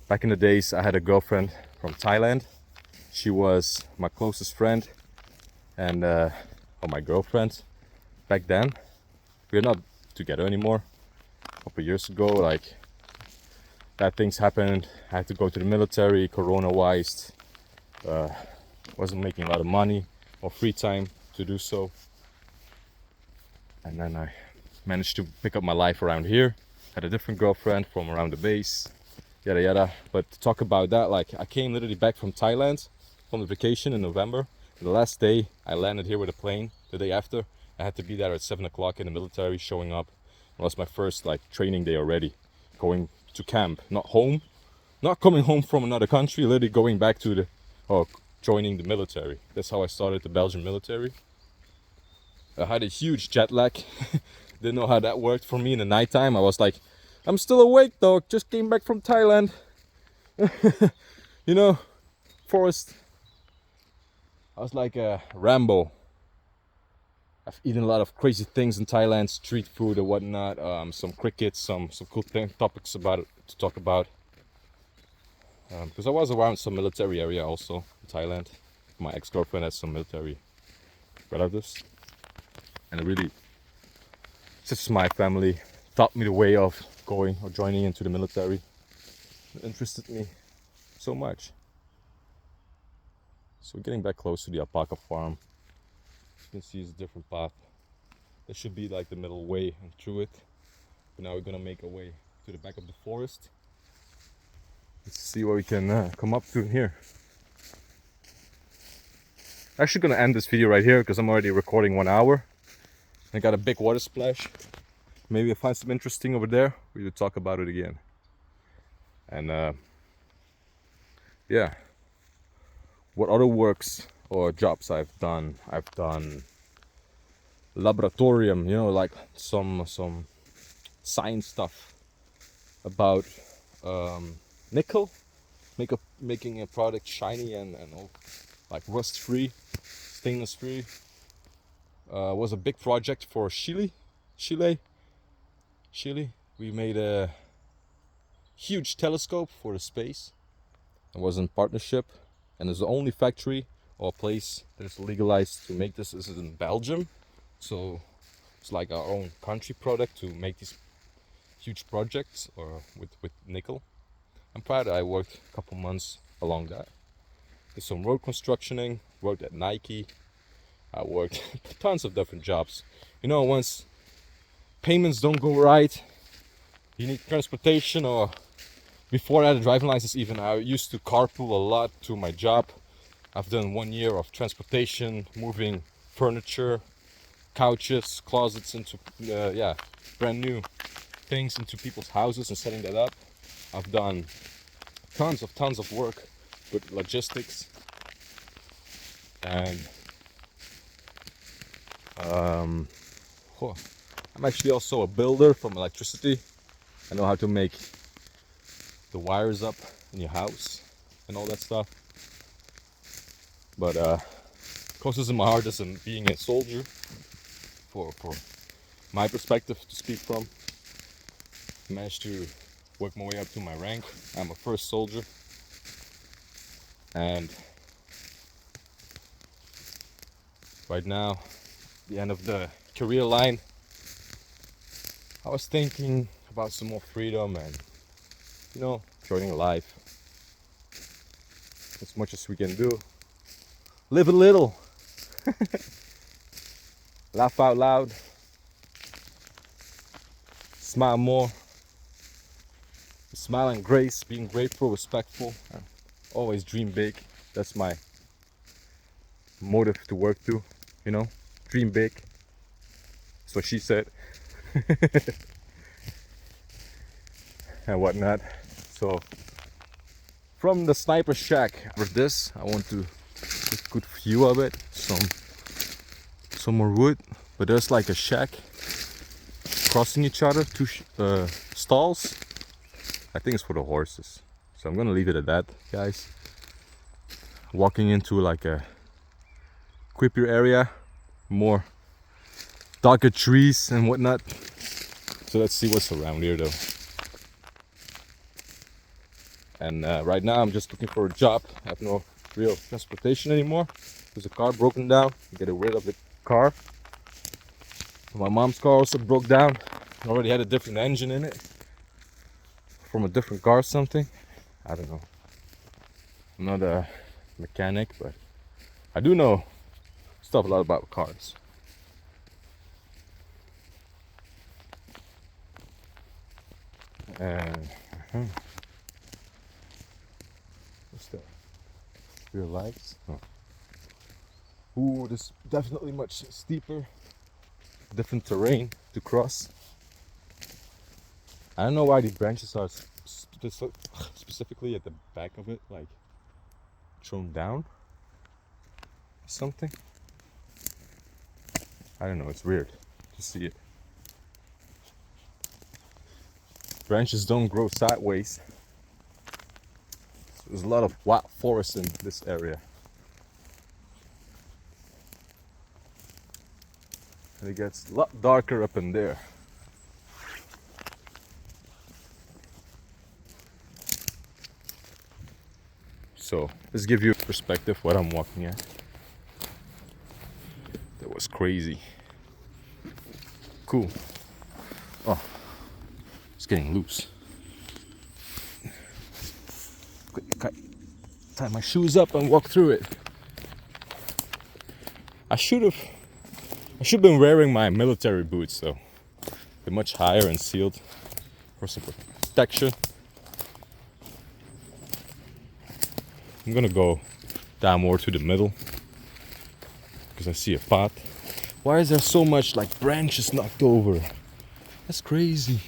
Back in the days, I had a girlfriend from Thailand. She was my closest friend, and my girlfriend back then. We're not together anymore. A couple years ago, like, bad things happened. I had to go to the military, corona-wise. Wasn't making a lot of money or free time to do so. And then I managed to pick up my life around here. Had a different girlfriend from around the base, yada yada. But to talk about that, like, I came literally back from Thailand from the vacation in November. The last day I landed here with a plane. The day after, I had to be there at 7 o'clock in the military, showing up. It was my first like training day already, going to camp, not home, not coming home from another country, literally going back to the, or joining the military. That's how I started the Belgian military. I had a huge jet lag. Didn't know how that worked for me in the nighttime. I was like, I'm still awake, dog. Just came back from Thailand. You know, forest. I was like a Rambo. I've eaten a lot of crazy things in Thailand, street food or whatnot. Some cricket, some cool topics about it to talk about. Because I was around some military area also in Thailand. My ex-girlfriend has some military relatives, and it really, just my family taught me the way of going or joining into the military. It interested me so much. So we're getting back close to the alpaca farm. You can see it's a different path. There should be like the middle way and through it. But now we're gonna make our way to the back of the forest. Let's see what we can come up to here. I'm actually gonna end this video right here because I'm already recording 1 hour. I got a big water splash. Maybe I'll find something interesting over there. We will talk about it again. And yeah, what other works or jobs I've done? I've done laboratorium, you know, like some science stuff about nickel, making a product shiny and all, like rust free, stainless free. Was a big project for Chile. We made a huge telescope for the space. It was in partnership, and it's the only factory or place that is legalized to make this. This is in Belgium, so it's like our own country product to make these huge projects or with nickel. I'm proud that I worked a couple months along that. Did some road constructioning, worked at Nike. I worked tons of different jobs. You know, once payments don't go right, you need transportation, or before I had a driving license even, I used to carpool a lot to my job. I've done 1 year of transportation, moving furniture, couches, closets into, brand new things into people's houses and setting that up. I've done tons of work with logistics, and I'm actually also a builder from electricity. I know how to make the wires up in your house and all that stuff. But closest in my heart is in being a soldier, for my perspective to speak from. I managed to work my way up to my rank. I'm a first soldier, and right now, the end of the career line, I was thinking about some more freedom and, you know, enjoying life as much as we can do. Live a little. Laugh out loud. Smile more. Smile and grace, being grateful, respectful. Always dream big. That's my motive to work to, you know. Dream big. That's what she said. And whatnot. So from the sniper shack with this, I want to get a good view of it. Some more wood, but there's like a shack crossing each other, two stalls. I think it's for the horses, so I'm gonna leave it at that, guys. Walking into like a creepier area, more darker trees and whatnot. So let's see what's around here though. And right now I'm just looking for a job. I have no real transportation anymore. There's a car broken down. Get rid of the car. My mom's car also broke down. It already had a different engine in it, from a different car or something. I don't know. I'm not a mechanic, but I do know stuff a lot about cars. And what's that? Real lights? Oh. Ooh, this is definitely much steeper. Different terrain to cross. I don't know why the branches are specifically at the back of it, like thrown down or something. I don't know, it's weird to see it. Branches don't grow sideways. There's a lot of wild forest in this area. And it gets a lot darker up in there. So let's give you a perspective what I'm walking at. That was crazy. Cool. Oh, it's getting loose. Tie my shoes up and walk through it. I should have been wearing my military boots though. They're much higher and sealed for some protection. I'm gonna go down more to the middle because I see a path. Why is there so much like branches knocked over? That's crazy.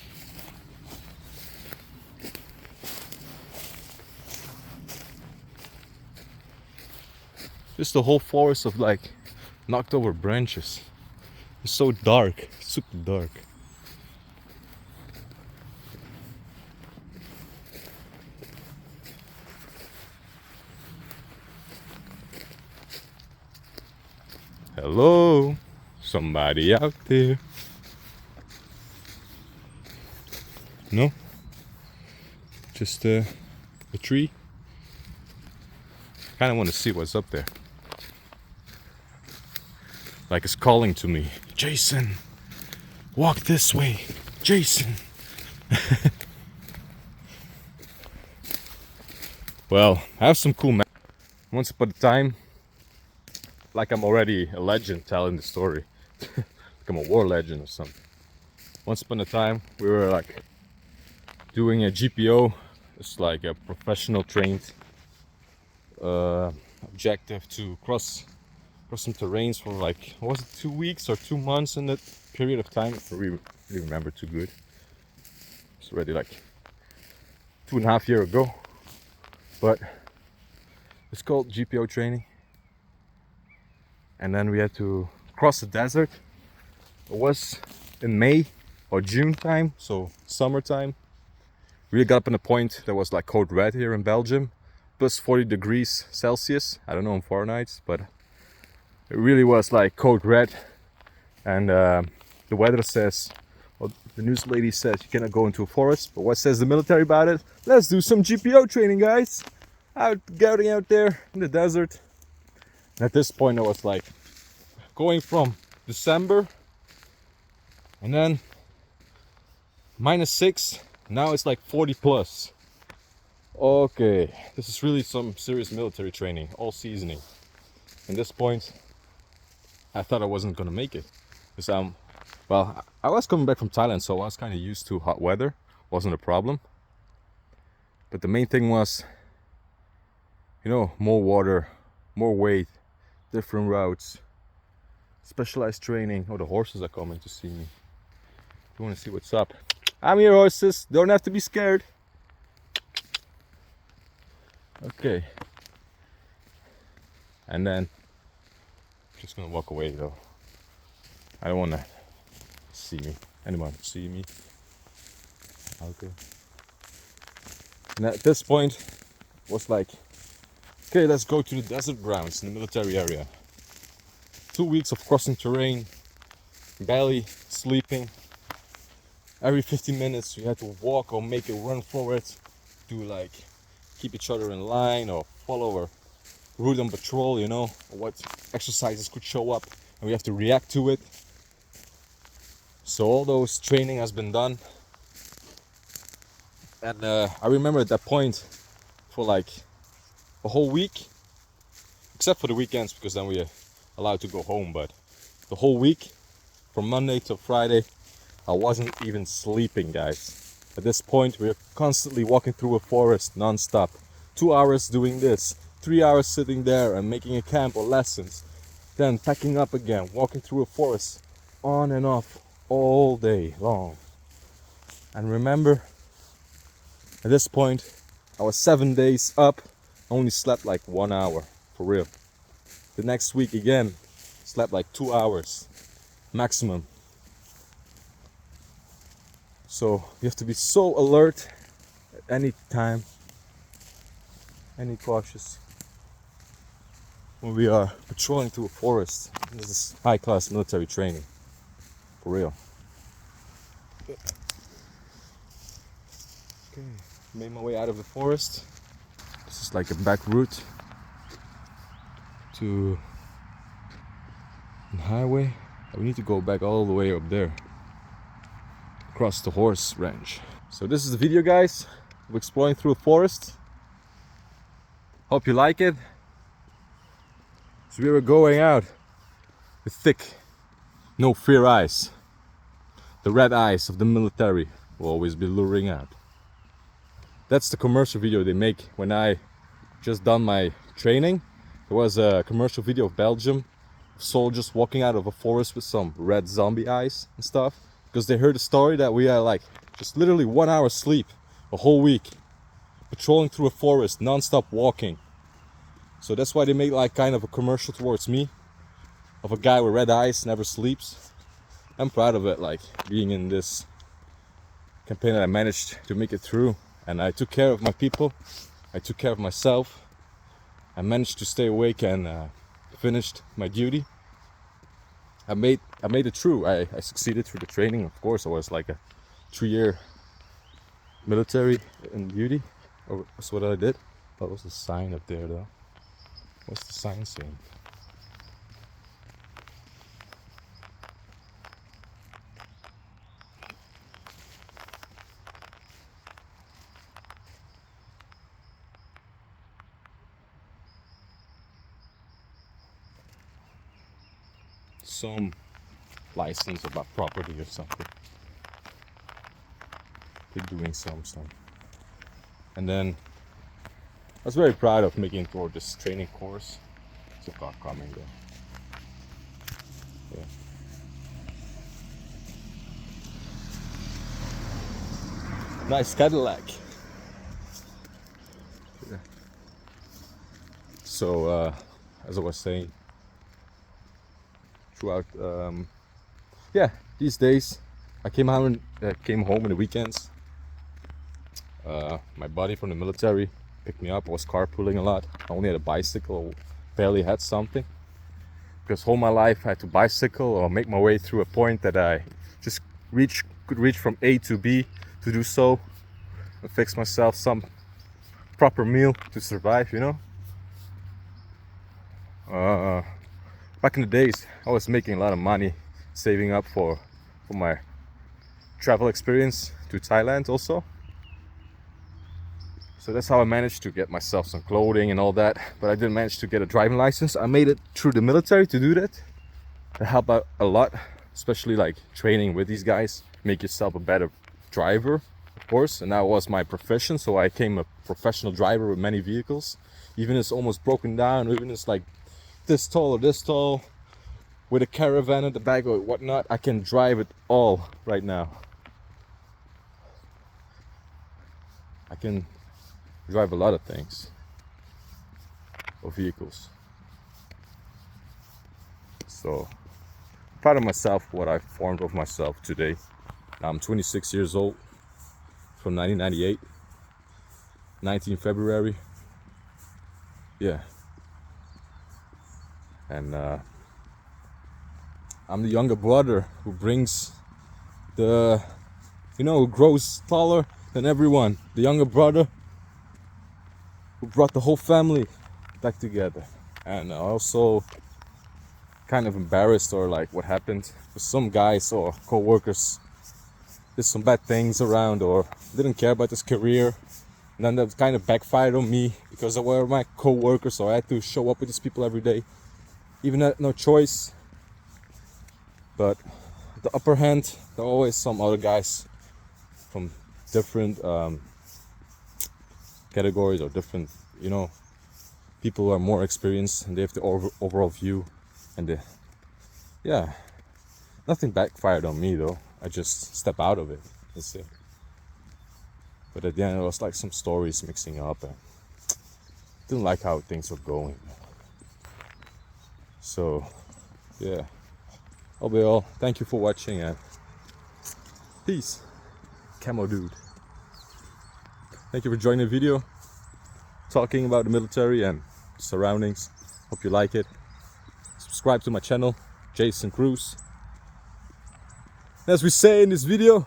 Just the whole forest of like knocked over branches. It's so dark, super dark. Hello, somebody out there? No? Just a tree? I kind of want to see what's up there. Like it's calling to me. Jason, walk this way. Jason. Well, I have some cool maps. Once upon a time, like I'm already a legend telling the story. Like I'm a war legend or something. Once upon a time, we were like doing a GPO. It's like a professional trained objective to cross some terrains for like, was it 2 weeks or 2 months in that period of time? I really remember too good. It's already like 2.5 years ago. But it's called GPO training. And then we had to cross the desert. It was in May or June time, so summertime. We got up in a point that was like code red here in Belgium, plus 40 degrees Celsius. I don't know in Fahrenheit, but it really was like code red. And the weather says, well, the news lady says you cannot go into a forest. But what says the military about it? Let's do some GPO training, guys. Getting out there in the desert. And at this point, I was like going from December and then -6. Now it's like 40 plus. Okay, this is really some serious military training, all seasoning. At this point, I thought I wasn't gonna make it. Because well, I was coming back from Thailand, so I was kind of used to hot weather. Wasn't a problem. But the main thing was, you know, more water, more weight, different routes, specialized training. Oh, the horses are coming to see me. You want to see what's up? I'm here, horses. Don't have to be scared. Okay. And then, just gonna walk away though. I don't want to see me. Anyone see me out there? And at this point, was like, okay, let's go to the desert grounds in the military area. 2 weeks of crossing terrain, barely sleeping. Every 15 minutes we had to walk or make a run forward to like keep each other in line or follow a route on patrol, you know, or what exercises could show up and we have to react to it. So all those training has been done. And I remember at that point for like a whole week, except for the weekends because then we are allowed to go home, but the whole week from Monday to Friday I wasn't even sleeping, guys. At this point we're constantly walking through a forest non-stop. 2 hours doing this, 3 hours sitting there and making a camp or lessons. then packing up again, walking through a forest on and off all day long. And remember, at this point I was 7 days up, only slept like 1 hour, for real. The next week again, slept like 2 hours maximum. So you have to be so alert at any time, any cautious when we are patrolling through a forest. This is high-class military training, for real. Okay, made my way out of the forest. This is like a back route to a highway. We need to go back all the way up there, across the horse ranch. So this is the video, guys. We're exploring through a forest. Hope you like it. So we were going out with thick, no fear eyes. The red eyes of the military will always be luring out. That's the commercial video they make when I just done my training. There was a commercial video of Belgium, soldiers walking out of a forest with some red zombie eyes and stuff, because they heard a story that we are like just literally 1 hour sleep a whole week, patrolling through a forest, non-stop walking. So that's why they make like kind of a commercial towards me, of a guy with red eyes, never sleeps. I'm proud of it, like being in this campaign that I managed to make it through, and I took care of my people, I took care of myself. I managed to stay awake and finished my duty. I made it through. I succeeded through the training. Of course, I was like a 3-year military in duty. Or that's what I did. What was the sign up there though? What's the sign saying? Some license about property or something. They're doing some stuff. And then I was very proud of making it through this training course. There's a car coming there. Yeah. Nice Cadillac. Yeah. So as I was saying, throughout these days I came home in the weekends. My buddy from the military picked me up. I was carpooling a lot. I only had a bicycle, barely had something, because all my life I had to bicycle or make my way through a point that I just could reach from A to B to do so and fix myself some proper meal to survive, you know. Back in the days I was making a lot of money saving up for my travel experience to Thailand also. So that's how I managed to get myself some clothing and all that, but I didn't manage to get a driving license. I made it through the military to do that. It helped out a lot, especially like training with these guys. Make yourself a better driver, of course, and that was my profession. So I became a professional driver with many vehicles. Even if it's almost broken down, even if it's like this tall or this tall, with a caravan at the back or whatnot, I can drive it all right now. I can drive a lot of things, or vehicles. So proud of myself, what I formed of myself today. Now I'm 26 years old, from 1998, 19 February. Yeah. And I'm the younger brother who brings who grows taller than everyone. The younger brother who brought the whole family back together. And also kind of embarrassed, or like what happened with some guys or co-workers did some bad things around or didn't care about his career, and then that kind of backfired on me because they were my co-workers, so I had to show up with these people every day, even had no choice. But the upper hand, there are always some other guys from different categories or different, people who are more experienced and they have the overall view. And yeah, nothing backfired on me though. I just step out of it. That's it. But at the end, it was like some stories mixing up, and didn't like how things were going. So yeah, all be all. Thank you for watching, and peace, Camo Dude. Thank you for joining the video, talking about the military and surroundings. Hope you like it. Subscribe to my channel, Jason Cruz. As we say in this video,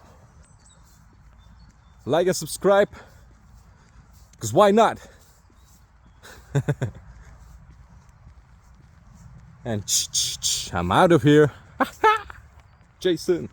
like and subscribe, because why not? And I'm out of here. Jason.